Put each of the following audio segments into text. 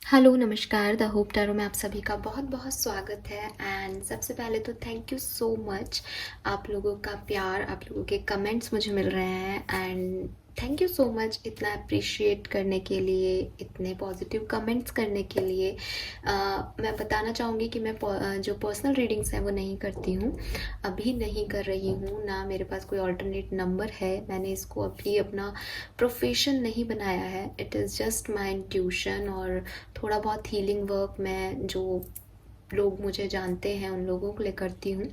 Hello, नमस्कार। The hope tarot में आप सभी का बहुत बहुत स्वागत है। एंड सबसे पहले तो थैंक यू सो मच। आप लोगों का प्यार, आप लोगों के कमेंट्स मुझे मिल रहे हैं and thank you so much इतना अप्रिशिएट करने के लिए, इतने पॉजिटिव कमेंट्स करने के लिए। मैं बताना चाहूँगी कि मैं जो पर्सनल रीडिंग्स हैं वो नहीं करती हूँ, अभी नहीं कर रही हूँ। ना मेरे पास कोई ऑल्टरनेट नंबर है। मैंने इसको अभी अपना प्रोफेशन नहीं बनाया है। It is just my intuition और थोड़ा बहुत हीलिंग वर्क मैं जो लोग मुझे जानते हैं उन लोगों के लिए करती हूँ।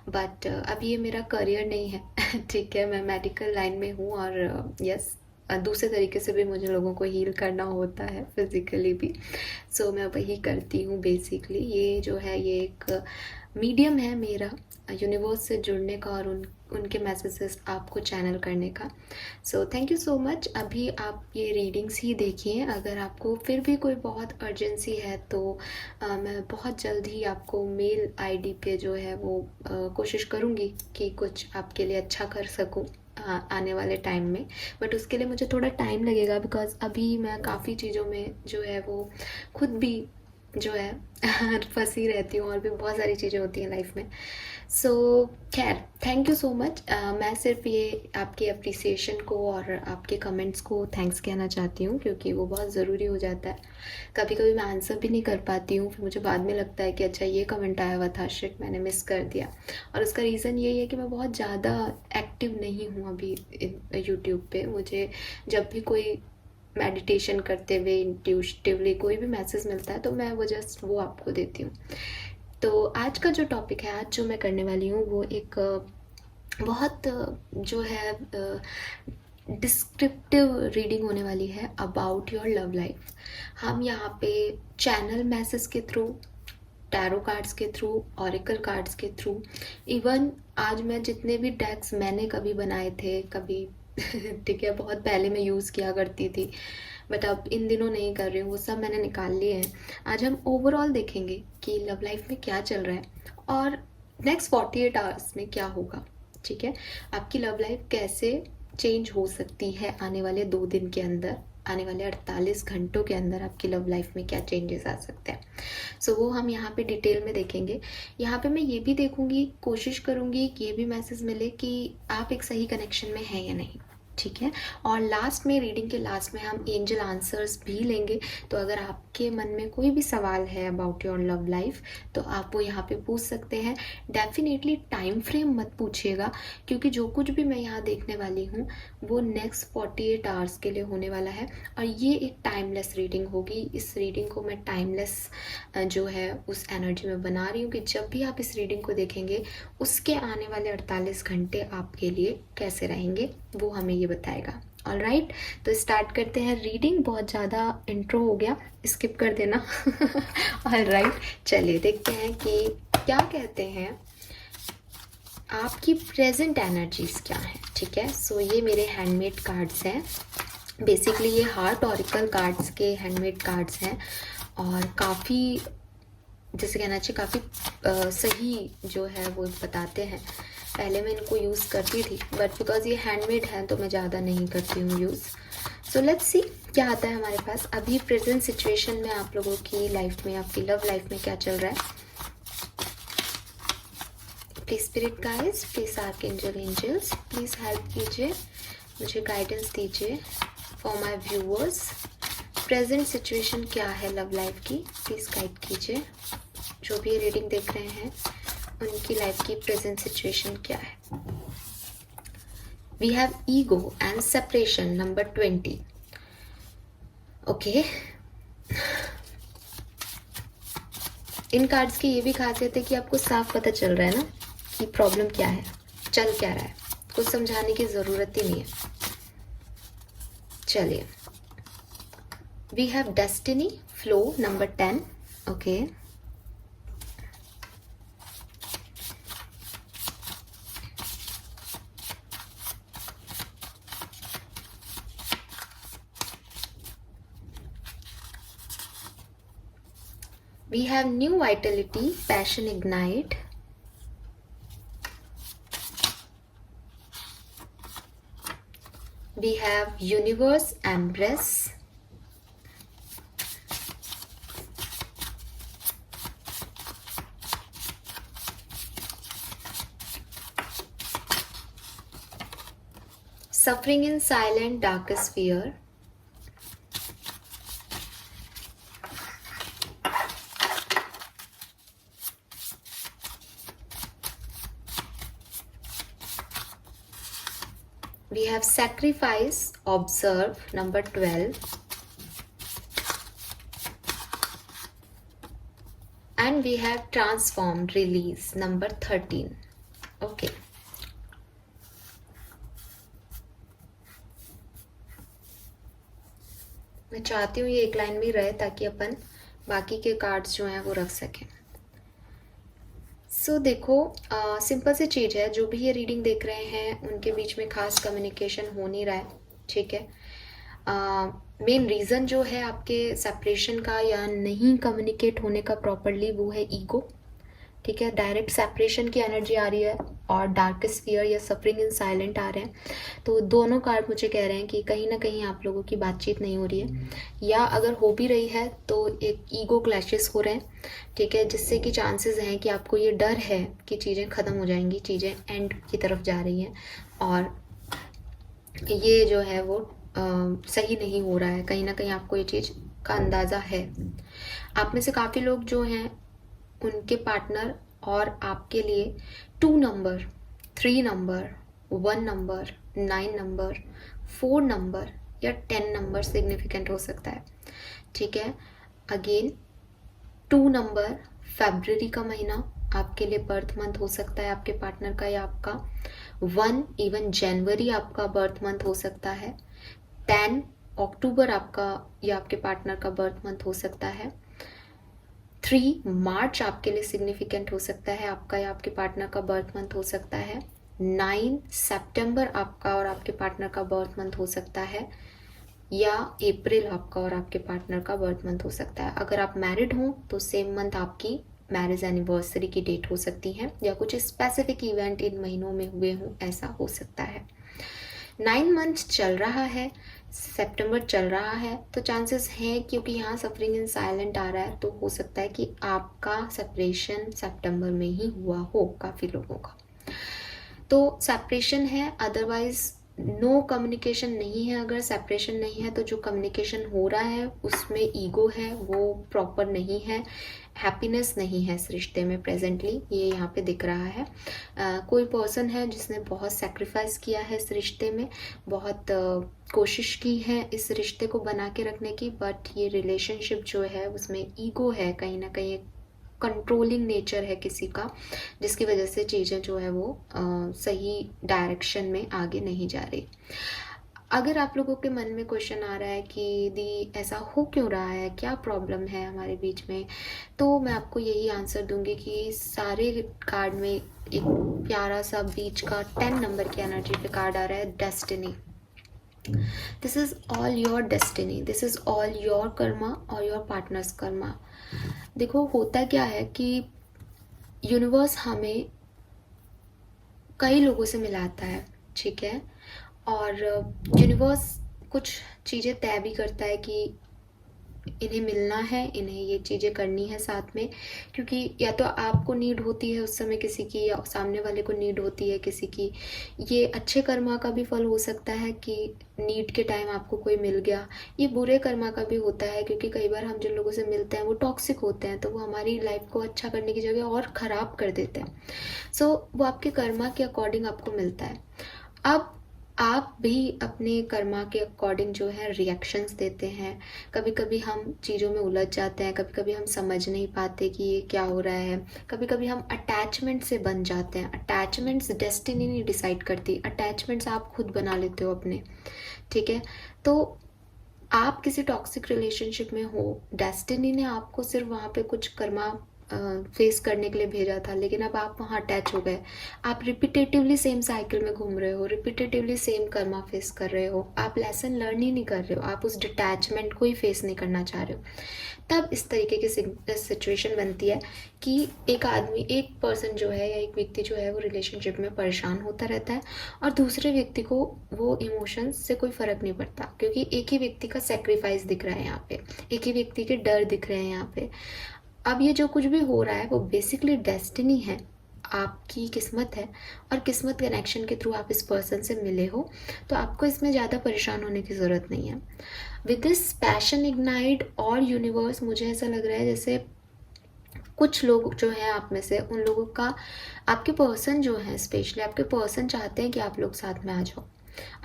बट अब ये मेरा करियर नहीं है। ठीक है, मैं मेडिकल लाइन में हूँ और यस, दूसरे तरीके से भी मुझे लोगों को हील करना होता है, फिज़िकली भी। सो मैं वही करती हूँ बेसिकली। ये जो है ये एक मीडियम है मेरा यूनिवर्स से जुड़ने का और उनके मैसेजेस आपको चैनल करने का। So thank you so much. अभी आप ये रीडिंग्स ही देखिए। अगर आपको फिर भी कोई बहुत अर्जेंसी है तो मैं बहुत जल्द ही आपको मेल आईडी पे जो है वो कोशिश करूँगी कि कुछ आपके लिए अच्छा कर सकूँ आने वाले टाइम में। बट उसके लिए मुझे थोड़ा टाइम लगेगा बिकॉज़ अभी मैं काफ़ी चीज़ों में जो है वो खुद भी जो है फंसी रहती हूँ और भी बहुत सारी चीज़ें होती हैं लाइफ में। सो खैर, थैंक यू सो मच। मैं सिर्फ ये आपके अप्रिसिएशन को और आपके कमेंट्स को थैंक्स कहना चाहती हूँ क्योंकि वो बहुत ज़रूरी हो जाता है। कभी कभी मैं आंसर भी नहीं कर पाती हूँ, फिर मुझे बाद में लगता है कि अच्छा ये कमेंट आया हुआ था, शिट मैंने मिस कर दिया। और उसका रीज़न यही है कि मैं बहुत ज़्यादा एक्टिव नहीं हूँ अभी यूट्यूब पे। मुझे जब भी कोई मेडिटेशन करते हुए इंट्यूटिवली कोई भी मैसेज मिलता है तो मैं वो जस्ट वो आपको देती हूँ। तो आज का जो टॉपिक है, आज जो मैं करने वाली हूँ वो एक बहुत जो है डिस्क्रिप्टिव रीडिंग होने वाली है अबाउट योर लव लाइफ। हम यहाँ पे चैनल मैसेज के थ्रू, टैरो कार्ड्स के थ्रू, ऑरिकल कार्ड्स के थ्रू, इवन आज मैं जितने भी डेक्स मैंने कभी बनाए थे कभी ठीक है, बहुत पहले मैं यूज़ किया करती थी बट अब इन दिनों नहीं कर रही हूँ, वो सब मैंने निकाल लिए हैं। आज हम ओवरऑल देखेंगे कि लव लाइफ में क्या चल रहा है और नेक्स्ट 48 आवर्स में क्या होगा। ठीक है, आपकी लव लाइफ कैसे चेंज हो सकती है आने वाले 2 दिन के अंदर, आने वाले 48 घंटों के अंदर आपकी लव लाइफ में क्या चेंजेस आ सकते हैं। सो वो हम यहाँ पे डिटेल में देखेंगे। यहाँ पे मैं ये भी देखूंगी, कोशिश करूंगी कि ये भी मैसेज मिले कि आप एक सही कनेक्शन में हैं या नहीं। ठीक है, और लास्ट में, रीडिंग के लास्ट में हम एंजल आंसर्स भी लेंगे। तो अगर आपके मन में कोई भी सवाल है अबाउट योर लव लाइफ तो आप वो यहाँ पे पूछ सकते हैं। डेफिनेटली टाइम फ्रेम मत पूछिएगा क्योंकि जो कुछ भी मैं यहाँ देखने वाली हूँ वो नेक्स्ट 48 आवर्स के लिए होने वाला है और ये एक टाइमलेस रीडिंग होगी। इस रीडिंग को मैं टाइमलेस जो है उस एनर्जी में बना रही हूँ कि जब भी आप इस रीडिंग को देखेंगे उसके आने वाले 48 घंटे आपके लिए कैसे रहेंगे वो हमें ये बताएगा। ऑलराइट, तो स्टार्ट करते हैं रीडिंग। बहुत ज़्यादा इंट्रो हो गया, स्किप कर देना। ऑलराइट, चलिए देखते हैं कि क्या कहते हैं आपकी प्रेजेंट एनर्जीज क्या है। ठीक है, सो ये मेरे हैंडमेड कार्ड्स हैं। बेसिकली ये हार्ट ऑरिकल कार्ड्स के हैंडमेड कार्ड्स हैं और काफ़ी, जैसे कहना चाहिए, काफ़ी सही जो है वो बताते हैं। पहले मैं इनको यूज़ करती थी बट बिकॉज ये हैंडमेड है तो मैं ज़्यादा नहीं करती हूँ यूज़। सो लेट्स सी क्या आता है हमारे पास अभी प्रेजेंट सिचुएशन में, आप लोगों की लाइफ में, आपकी लव लाइफ में क्या चल रहा है। Please spirit guides, please archangel angels, please help कीजिए, मुझे गाइडेंस दीजिए for my viewers. Present situation क्या है लव लाइफ की, प्लीज गाइड कीजिए। जो भी रीडिंग देख रहे हैं उनकी लाइफ की प्रेजेंट सिचुएशन क्या है। We have ego and separation number 20। Okay, in cards की ये भी खासियत है कि आपको साफ पता चल रहा है ना कि प्रॉब्लम क्या है, चल क्या रहा है, कुछ समझाने की जरूरत ही नहीं है। चलिए, we have destiny flow number 10। Okay, we have new vitality, passion ignite. We have universe embrace. Suffering in silent, darkest fear. We have sacrifice, observe, number 12. And we have transformed, release, number 13. Okay. मैं चाहती हूँ ये एक line में रहे ताकि अपन बाकी के कार्ड्स जो हैं वो रख सकें। सो देखो, सिंपल सी चीज़ है, जो भी ये रीडिंग देख रहे हैं उनके बीच में खास कम्युनिकेशन हो नहीं रहा है, ठीक है। मेन रीज़न जो है आपके सेपरेशन का या नहीं कम्युनिकेट होने का प्रॉपरली, वो है ईगो, ठीक है। डायरेक्ट सेपरेशन की एनर्जी आ रही है और डार्केस्ट फियर या सफरिंग इन साइलेंट आ रहे हैं। तो दोनों कार्ड मुझे कह रहे हैं कि कहीं ना कहीं आप लोगों की बातचीत नहीं हो रही है, या अगर हो भी रही है तो एक ईगो क्लैशेस हो रहे हैं, ठीक है, जिससे कि चांसेस हैं कि आपको ये डर है कि चीज़ें ख़त्म हो जाएंगी, चीज़ें एंड की तरफ जा रही हैं और ये जो है वो सही नहीं हो रहा है। कहीं ना कहीं आपको ये चीज़ का अंदाज़ा है। आप में से काफ़ी लोग जो हैं उनके पार्टनर और आपके लिए 2 number, 3 number, 1 number, 9 number, 4 number या 10 नंबर सिग्निफिकेंट हो सकता है, ठीक है। अगेन 2 नंबर, फरवरी का महीना आपके लिए बर्थ मंथ हो सकता है आपके पार्टनर का या आपका। 1 इवन जनवरी आपका बर्थ मंथ हो सकता है। 10 अक्टूबर आपका या आपके पार्टनर का बर्थ मंथ हो सकता है। 3 मार्च आपके लिए सिग्निफिकेंट हो सकता है, आपका या आपके पार्टनर का बर्थ मंथ हो सकता है। 9 सितंबर आपका और आपके पार्टनर का बर्थ मंथ हो सकता है, या अप्रैल आपका और आपके पार्टनर का बर्थ मंथ हो सकता है। अगर आप मैरिड हो तो सेम मंथ आपकी मैरिज एनिवर्सरी की डेट हो सकती है, या कुछ स्पेसिफिक इवेंट इन महीनों में हुए हों, ऐसा हो सकता है। 9 मंथ चल रहा है, सितंबर चल रहा है, तो चांसेस हैं, क्योंकि यहाँ सफरिंग इन साइलेंट आ रहा है, तो हो सकता है कि आपका सेपरेशन सितंबर में ही हुआ हो काफ़ी लोगों का। तो सेपरेशन है, अदरवाइज नो कम्युनिकेशन नहीं है। अगर सेपरेशन नहीं है तो जो कम्युनिकेशन हो रहा है उसमें ईगो है, वो प्रॉपर नहीं है, हैप्पीनेस नहीं है इस रिश्ते में प्रेजेंटली, ये यहाँ पे दिख रहा है। कोई पर्सन है जिसने बहुत सेक्रीफाइस किया है इस रिश्ते में, बहुत कोशिश की है इस रिश्ते को बना के रखने की, बट ये रिलेशनशिप जो है उसमें ईगो है, कहीं ना कहीं कंट्रोलिंग नेचर है किसी का, जिसकी वजह से चीज़ें जो है वो सही डायरेक्शन में आगे नहीं जा रही। अगर आप लोगों के मन में क्वेश्चन आ रहा है कि दी ऐसा हो क्यों रहा है, क्या प्रॉब्लम है हमारे बीच में, तो मैं आपको यही आंसर दूंगी कि सारे कार्ड में एक प्यारा सा बीच का 10 नंबर की एनर्जी पे कार्ड आ रहा है, destiny. This is all your destiny, this is all your Karma और योर पार्टनर्स कर्मा। देखो होता क्या है कि यूनिवर्स हमें कई लोगों से मिलाता है, ठीक है, और यूनिवर्स कुछ चीज़ें तय भी करता है कि इन्हें मिलना है, इन्हें ये चीज़ें करनी है साथ में, क्योंकि या तो आपको नीड होती है उस समय किसी की, या सामने वाले को नीड होती है किसी की। ये अच्छे कर्मा का भी फल हो सकता है कि नीड के टाइम आपको कोई मिल गया। ये बुरे कर्मा का भी होता है, क्योंकि कई बार हम जिन लोगों से मिलते हैं वो टॉक्सिक होते हैं, तो वो हमारी लाइफ को अच्छा करने की जगह और ख़राब कर देते हैं। सो वो आपके कर्मा के अकॉर्डिंग आपको मिलता है। अब आप भी अपने कर्मा के अकॉर्डिंग जो है रिएक्शंस देते हैं। कभी कभी हम चीज़ों में उलझ जाते हैं, कभी कभी हम समझ नहीं पाते कि ये क्या हो रहा है, कभी कभी हम अटैचमेंट से बन जाते हैं। अटैचमेंट्स डेस्टिनी नहीं डिसाइड करती, अटैचमेंट्स आप खुद बना लेते हो अपने, ठीक है। तो आप किसी टॉक्सिक रिलेशनशिप में हो, डेस्टिनी ने आपको सिर्फ वहाँ पे कुछ कर्मा फेस करने के लिए भेजा था, लेकिन अब आप वहाँ अटैच हो गए। आप रिपीटेटिवली सेम साइकिल में घूम रहे हो, रिपीटेटिवली सेम कर्मा फेस कर रहे हो, आप लेसन लर्न ही नहीं कर रहे हो, आप उस डिटैचमेंट को ही फेस नहीं करना चाह रहे हो। तब इस तरीके की सिचुएशन बनती है कि एक आदमी, एक पर्सन जो है या एक व्यक्ति जो है वो रिलेशनशिप में परेशान होता रहता है, और दूसरे व्यक्ति को वो इमोशंस से कोई फ़र्क नहीं पड़ता, क्योंकि एक ही व्यक्ति का सेक्रीफाइस दिख रहा है यहाँ पे, एक ही व्यक्ति के डर दिख रहे हैं यहाँ पे। अब ये जो कुछ भी हो रहा है वो बेसिकली डेस्टिनी है आपकी किस्मत है और किस्मत कनेक्शन के थ्रू आप इस पर्सन से मिले हो, तो आपको इसमें ज़्यादा परेशान होने की ज़रूरत नहीं है। विद दिस पैशन इग्नाइट और यूनिवर्स, मुझे ऐसा लग रहा है जैसे कुछ लोग जो हैं आप में से, उन लोगों का, आपके पर्सन जो हैं, स्पेशली आपके पर्सन चाहते हैं कि आप लोग साथ में आ जाओ।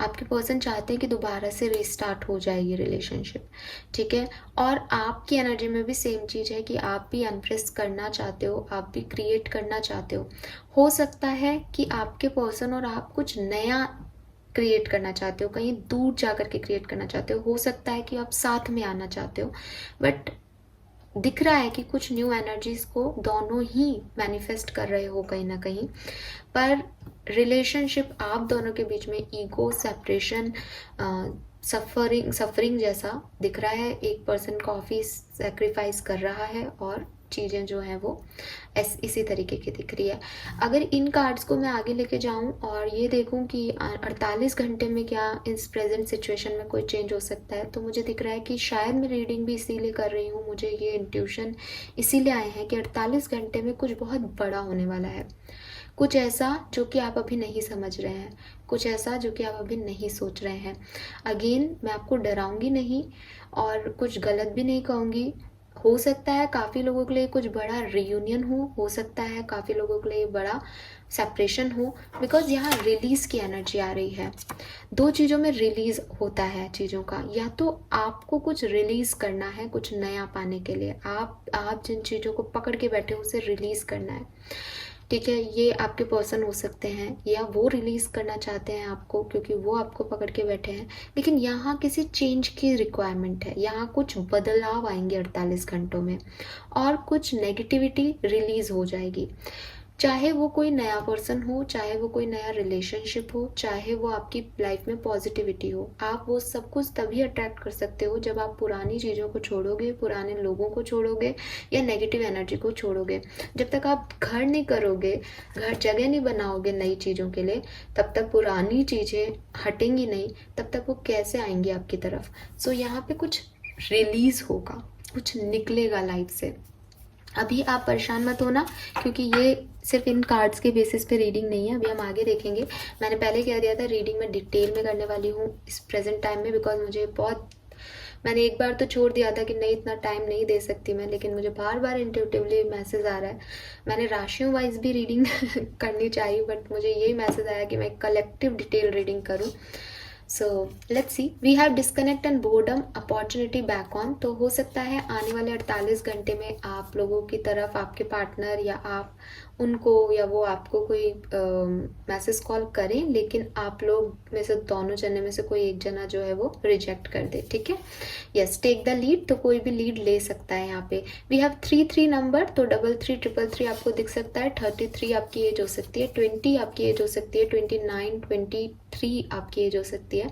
आपके पर्सन चाहते हैं कि दोबारा से रीस्टार्ट हो जाए ये रिलेशनशिप, ठीक है। और आपकी एनर्जी में भी सेम चीज़ है कि आप भी अनप्रेस करना चाहते हो, आप भी क्रिएट करना चाहते हो सकता है कि आपके पर्सन और आप कुछ नया क्रिएट करना चाहते हो, कहीं दूर जा कर के क्रिएट करना चाहते हो सकता है कि आप साथ में आना चाहते हो, बट दिख रहा है कि कुछ न्यू एनर्जीज को दोनों ही मैनिफेस्ट कर रहे हो कहीं ना कहीं। पर रिलेशनशिप आप दोनों के बीच में ईगो, सेपरेशन, सफरिंग जैसा दिख रहा है। एक पर्सन काफ़ी सेक्रीफाइस कर रहा है और चीज़ें जो हैं वो इसी तरीके की दिख रही है। अगर इन कार्ड्स को मैं आगे लेके जाऊं और ये देखूं कि 48 घंटे में क्या इस प्रेजेंट सिचुएशन में कोई चेंज हो सकता है, तो मुझे दिख रहा है कि शायद मैं रीडिंग भी इसीलिए कर रही हूँ, मुझे ये इंट्यूशन इसीलिए आए हैं कि 48 घंटे में कुछ बहुत बड़ा होने वाला है। कुछ ऐसा जो कि आप अभी नहीं समझ रहे हैं, कुछ ऐसा जो कि आप अभी नहीं सोच रहे हैं। अगेन मैं आपको डराऊंगी नहीं और कुछ गलत भी नहीं कहूँगी। हो सकता है काफ़ी लोगों के लिए कुछ बड़ा रियूनियन हो सकता है काफ़ी लोगों के लिए बड़ा सेपरेशन हो, बिकॉज यहाँ रिलीज़ की एनर्जी आ रही है। दो चीज़ों में रिलीज़ होता है चीज़ों का, या तो आपको कुछ रिलीज़ करना है कुछ नया पाने के लिए, आप जिन चीज़ों को पकड़ के बैठे हो उसे रिलीज़ करना है, ठीक है। ये आपके पर्सन हो सकते हैं या वो रिलीज़ करना चाहते हैं आपको क्योंकि वो आपको पकड़ के बैठे हैं, लेकिन यहाँ किसी चेंज की रिक्वायरमेंट है, यहाँ कुछ बदलाव आएंगे 48 घंटों में और कुछ नेगेटिविटी रिलीज़ हो जाएगी। चाहे वो कोई नया पर्सन हो, चाहे वो कोई नया रिलेशनशिप हो, चाहे वो आपकी लाइफ में पॉजिटिविटी हो, आप वो सब कुछ तभी अट्रैक्ट कर सकते हो जब आप पुरानी चीज़ों को छोड़ोगे, पुराने लोगों को छोड़ोगे या नेगेटिव एनर्जी को छोड़ोगे। जब तक आप घर नहीं करोगे, घर जगह नहीं बनाओगे नई चीज़ों के लिए, तब तक पुरानी चीज़ें हटेंगी नहीं, तब तक वो कैसे आएंगी आपकी तरफ। सो यहाँ पे कुछ रिलीज़ होगा, कुछ निकलेगा लाइफ से। अभी आप परेशान मत होना क्योंकि ये सिर्फ इन कार्ड्स के बेसिस पे रीडिंग नहीं है, अभी हम आगे देखेंगे। मैंने पहले कह दिया था रीडिंग में डिटेल में करने वाली हूँ इस प्रेजेंट टाइम में, बिकॉज मुझे मैंने एक बार तो छोड़ दिया था कि नहीं इतना टाइम नहीं दे सकती मैं, लेकिन मुझे बार बार इंट्यूटिवली मैसेज आ रहा है। मैंने राशियों वाइज भी रीडिंग करनी चाहिए, बट मुझे यही मैसेज आया कि मैं कलेक्टिव डिटेल रीडिंग करूँ। So let's see, we have disconnect and boredom opportunity back on. तो हो सकता है आने वाले 48 घंटे में आप लोगों की तरफ आपके पार्टनर या आप उनको या वो आपको कोई मैसेज कॉल करें, लेकिन आप लोग में से दोनों जने में से कोई एक जना जो है वो रिजेक्ट कर दे, ठीक है। यस, टेक द लीड, तो कोई भी लीड ले सकता है यहाँ पे। वी हैव 3 नंबर, तो 3333 आपको दिख सकता है, 33 आपकी एज हो सकती है, 20 आपकी एज हो सकती है, 29, 23 आपकी एज हो सकती है,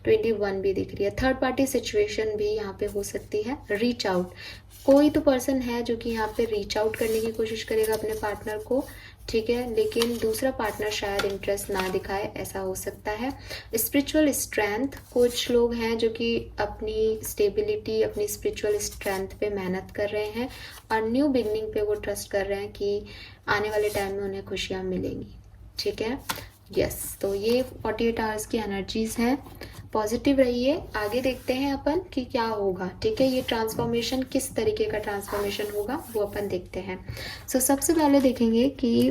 21 भी दिख रही है। थर्ड पार्टी सिचुएशन भी यहाँ पे हो सकती है। रीच आउट, कोई तो पर्सन है जो कि यहाँ पे रीच आउट करने की कोशिश करेगा अपने पार्टनर को, ठीक है, लेकिन दूसरा पार्टनर शायद इंटरेस्ट ना दिखाए, ऐसा हो सकता है। स्पिरिचुअल स्ट्रेंथ, कुछ लोग हैं जो कि अपनी स्टेबिलिटी, अपनी स्पिरिचुअल स्ट्रेंथ पे मेहनत कर रहे हैं और न्यू बिगनिंग पे वो ट्रस्ट कर रहे हैं कि आने वाले टाइम में उन्हें खुशियाँ मिलेंगी, ठीक है। यस, तो ये 48 आवर्स की एनर्जीज हैं। पॉजिटिव रहिए, आगे देखते हैं अपन कि क्या होगा, ठीक है। ये ट्रांसफॉर्मेशन किस तरीके का ट्रांसफॉर्मेशन होगा वो अपन देखते हैं। सो सबसे पहले देखेंगे कि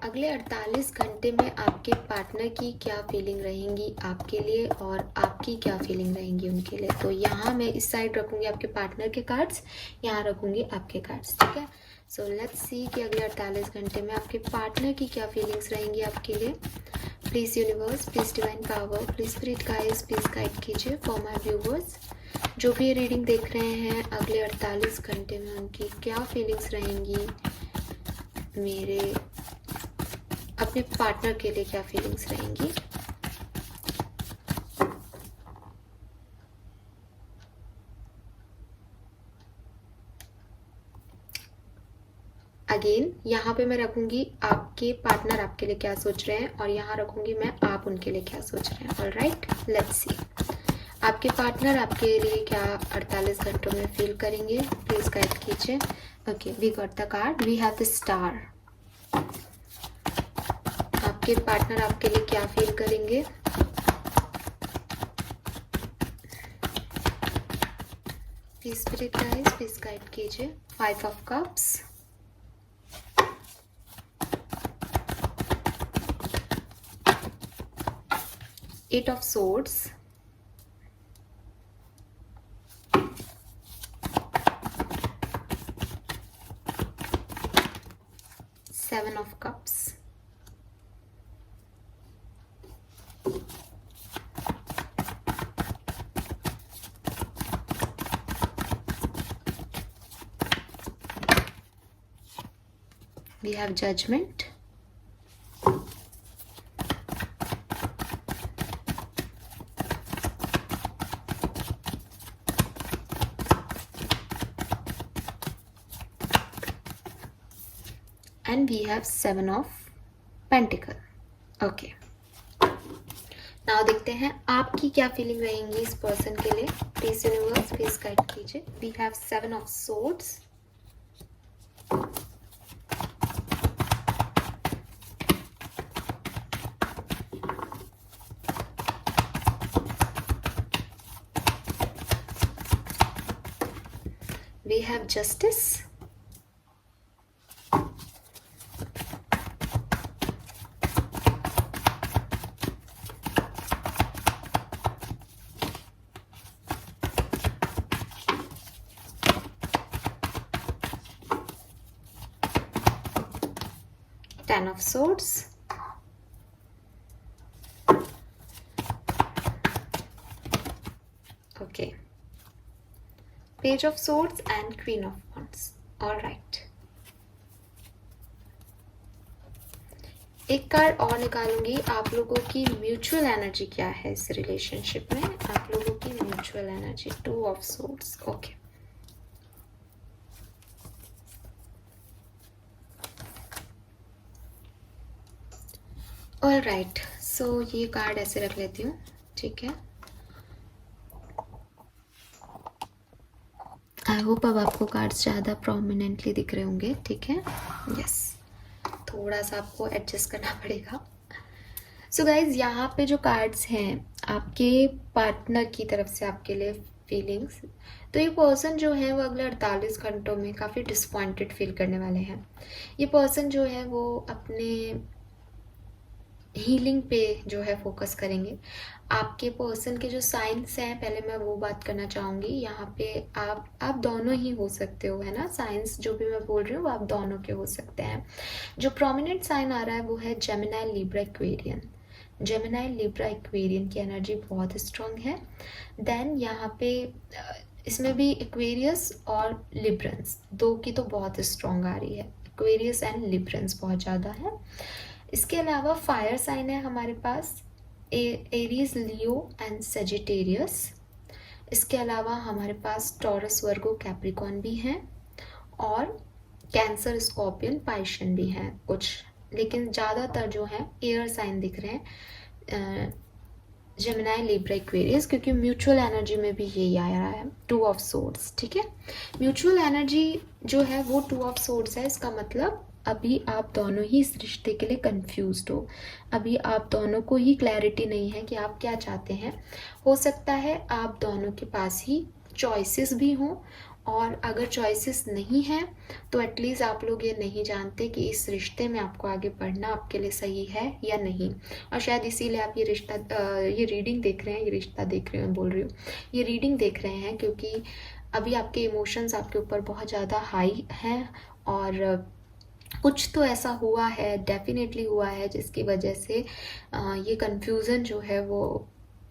अगले 48 घंटे में आपके पार्टनर की क्या फीलिंग रहेंगी आपके लिए और आपकी क्या फीलिंग रहेंगी उनके लिए। तो यहाँ मैं इस साइड रखूँगी आपके पार्टनर के कार्ड्स, यहाँ रखूँगी आपके कार्ड्स, ठीक है। सो लेट्स सी कि अगले 48 घंटे में आपके पार्टनर की क्या फीलिंग्स रहेंगी आपके लिए। Please universe, please divine power, please spirit guides, please guide कीजिए फॉर माय व्यूवर्स। जो भी ये रीडिंग देख रहे हैं, अगले 48 घंटे में उनकी क्या फीलिंग्स रहेंगी, मेरे अपने पार्टनर के लिए क्या फीलिंग्स रहेंगी। अगेन यहाँ पे मैं रखूंगी आपके पार्टनर आपके लिए क्या सोच रहे हैं और यहाँ रखूंगी मैं आप उनके लिए क्या सोच रहे हैं। Alright, let's see. आपके पार्टनर आपके लिए क्या 48 घंटों में फील करेंगे, प्लीज गाइड कीजिए। Okay, we got the card, we have the star. आपके पार्टनर आपके लिए क्या फील करेंगे? Please spirit guys, please guide कीजिए। 5 of cups, 8 of swords, 7 of cups, we have judgment, and we have 7 of pentacle. Okay, now देखते हैं आपकी क्या फीलिंग रहेंगी इस पर्सन के लिए। प्लीज यूनिवर्स, प्लीज गाइड कीजिए। We have 7 of swords, we have justice, Ten of swords, okay, Page of swords and Queen of wands. All right, एक कार्ड और निकालूंगी। आप लोगों की म्यूचुअल एनर्जी क्या है इस रिलेशनशिप में? आप लोगों की mutual energy, 2 of swords, okay. All right, so ये कार्ड ऐसे रख लेती हूँ, ठीक है। आई होप अब आपको कार्ड्स ज़्यादा प्रोमिनेंटली दिख रहे होंगे, ठीक है। यस, थोड़ा सा आपको एडजस्ट करना पड़ेगा। सो गाइज, यहाँ पे जो कार्ड्स हैं आपके पार्टनर की तरफ से आपके लिए फीलिंग्स, तो ये पर्सन जो है वो अगले 48 घंटों में काफ़ी डिसपॉइंटेड फील करने वाले हैं। ये पर्सन जो है वो अपने हीलिंग पे जो है फोकस करेंगे। आपके पर्सन के जो साइंस हैं, पहले मैं वो बात करना चाहूँगी। यहाँ पे आप दोनों ही हो सकते हो, है ना। साइंस जो भी मैं बोल रही हूँ वो आप दोनों के हो सकते हैं। जो प्रोमिनेंट साइन आ रहा है वो है Gemini, Libra, Aquarian. Gemini, Libra, Aquarian की एनर्जी बहुत स्ट्रांग है। देन यहाँ पे इसमें भी एक्वेरियस और लिब्रंस, दो की तो बहुत स्ट्रांग आ रही है। एक्वेरियस एंड लिब्रंस बहुत ज़्यादा है। इसके अलावा फायर साइन है हमारे पास, एरीज, लियो एंड सेजिटेरियस। इसके अलावा हमारे पास टॉरस, वर्गो, कैप्रिकॉन भी हैं, और कैंसर, स्कॉर्पियन, पाइशन भी हैं कुछ, लेकिन ज़्यादातर जो है एयर साइन दिख रहे हैं, जेमिनाई, लिब्रा, एक्वेरियस, क्योंकि म्यूचुअल एनर्जी में भी यही आ रहा है, 2 ऑफ सोर्ड्स, ठीक है। म्यूचुअल एनर्जी जो है वो 2 ऑफ सोर्ड्स है। इसका मतलब अभी आप दोनों ही इस रिश्ते के लिए कंफ्यूज्ड हो। अभी आप दोनों को ही क्लैरिटी नहीं है कि आप क्या चाहते हैं। हो सकता है आप दोनों के पास ही चॉइसेस भी हों, और अगर चॉइसेस नहीं हैं तो एटलीस्ट आप लोग ये नहीं जानते कि इस रिश्ते में आपको आगे बढ़ना आपके लिए सही है या नहीं। और शायद इसीलिए आप ये रीडिंग देख रहे हैं, ये रिश्ता देख रहे हैं, बोल रही हूँ, ये रीडिंग देख रहे हैं, क्योंकि अभी आपके इमोशंस आपके ऊपर बहुत ज़्यादा हाई हैं, और कुछ तो ऐसा हुआ है, डेफिनेटली हुआ है, जिसकी वजह से ये कन्फ्यूज़न जो है वो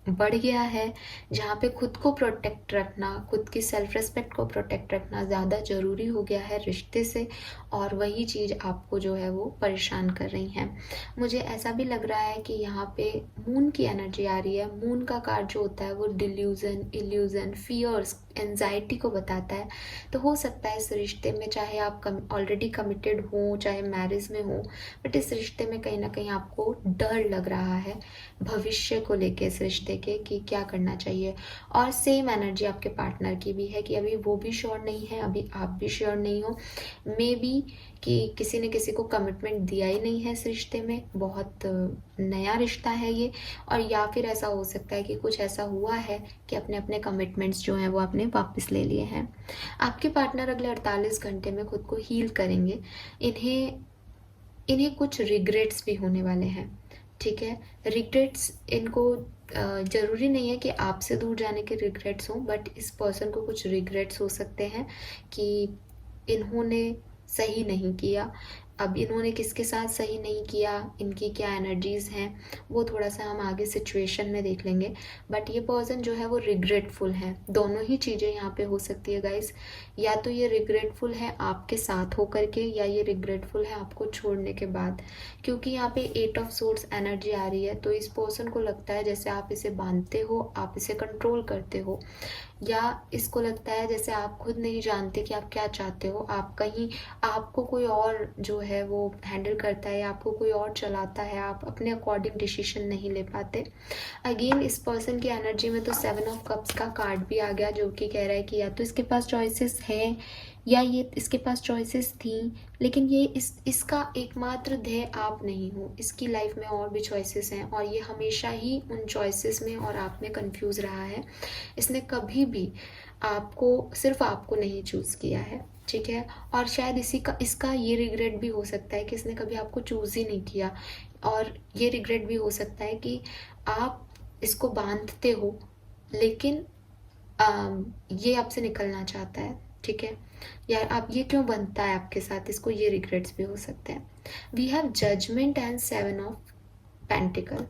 बढ़ गया है। जहाँ पे खुद को प्रोटेक्ट रखना, खुद की सेल्फ रिस्पेक्ट को प्रोटेक्ट रखना ज़्यादा ज़रूरी हो गया है रिश्ते से, और वही चीज़ आपको जो है वो परेशान कर रही हैं। मुझे ऐसा भी लग रहा है कि यहाँ पे मून की एनर्जी आ रही है। मून का कार्ड जो होता है वो डिल्यूज़न, इल्यूज़न, फियर्स, एंजाइटी को बताता है। तो हो सकता है इस रिश्ते में, चाहे आप ऑलरेडी कमिटेड हो, चाहे मैरिज में हो, बट इस रिश्ते में कहीं ना कहीं आपको डर लग रहा है भविष्य को लेके, इस रिश्ते के कि क्या करना चाहिए। और सेम एनर्जी आपके पार्टनर की भी है कि अभी वो भी श्योर नहीं है, अभी आप भी श्योर नहीं हो। मे बी कि किसी ने किसी को कमिटमेंट दिया ही नहीं है इस रिश्ते में, बहुत नया रिश्ता है ये। और या फिर ऐसा हो सकता है कि कुछ ऐसा हुआ है कि अपने अपने कमिटमेंट्स जो हैं वो आपने वापस ले लिए हैं। आपके पार्टनर अगले 48 घंटे में खुद को हील करेंगे। इन्हें इन्हें कुछ रिग्रेट्स भी होने वाले हैं, ठीक है। रिग्रेट्स इनको ज़रूरी नहीं है कि आपसे दूर जाने के रिग्रेट्स हों, बट इस पर्सन को कुछ रिग्रेट्स हो सकते हैं कि इन्होंने सही नहीं किया। अब इन्होंने किसके साथ सही नहीं किया, इनकी क्या एनर्जीज़ हैं, वो थोड़ा-सा हम आगे सिचुएशन में देख लेंगे। बट ये पर्सन जो है वो रिग्रेटफुल है। दोनों ही चीज़ें यहाँ पे हो सकती है गाइस। या तो ये रिग्रेटफुल है आपके साथ होकर के, या ये रिग्रेटफुल है आपको छोड़ने के बाद। क्योंकि यहाँ पे 8 ऑफ सोर्ड्स एनर्जी आ रही है, तो इस पर्सन को लगता है जैसे आप इसे बांधते हो, आप इसे कंट्रोल करते हो, या इसको लगता है जैसे आप खुद नहीं जानते कि आप क्या चाहते हो। आप कहीं, आपको कोई और जो है वो हैंडल करता है, आपको कोई और चलाता है, आप अपने अकॉर्डिंग डिसीजन नहीं ले पाते। अगेन इस पर्सन की एनर्जी में तो 7 ऑफ कप्स का कार्ड भी आ गया, जो कि कह रहा है कि या तो इसके पास चॉइसेस हैं, या ये इसके पास चॉइसेस थी, लेकिन ये इसका एकमात्र ध्येय आप नहीं हो। इसकी लाइफ में और भी चॉइसेस हैं, और ये हमेशा ही उन चॉइसेस में और आप में कंफ्यूज रहा है। इसने कभी भी आपको, सिर्फ आपको नहीं चूज़ किया है, ठीक है। और शायद इसका ये रिग्रेट भी हो सकता है कि इसने कभी आपको चूज़ ही नहीं किया। और ये रिग्रेट भी हो सकता है कि आप इसको बांधते हो, लेकिन ये आपसे निकलना चाहता है, ठीक है। यार आप ये क्यों बनता है आपके साथ, इसको ये रिग्रेट्स भी हो सकते हैं। We have judgement and 7 of pentacle.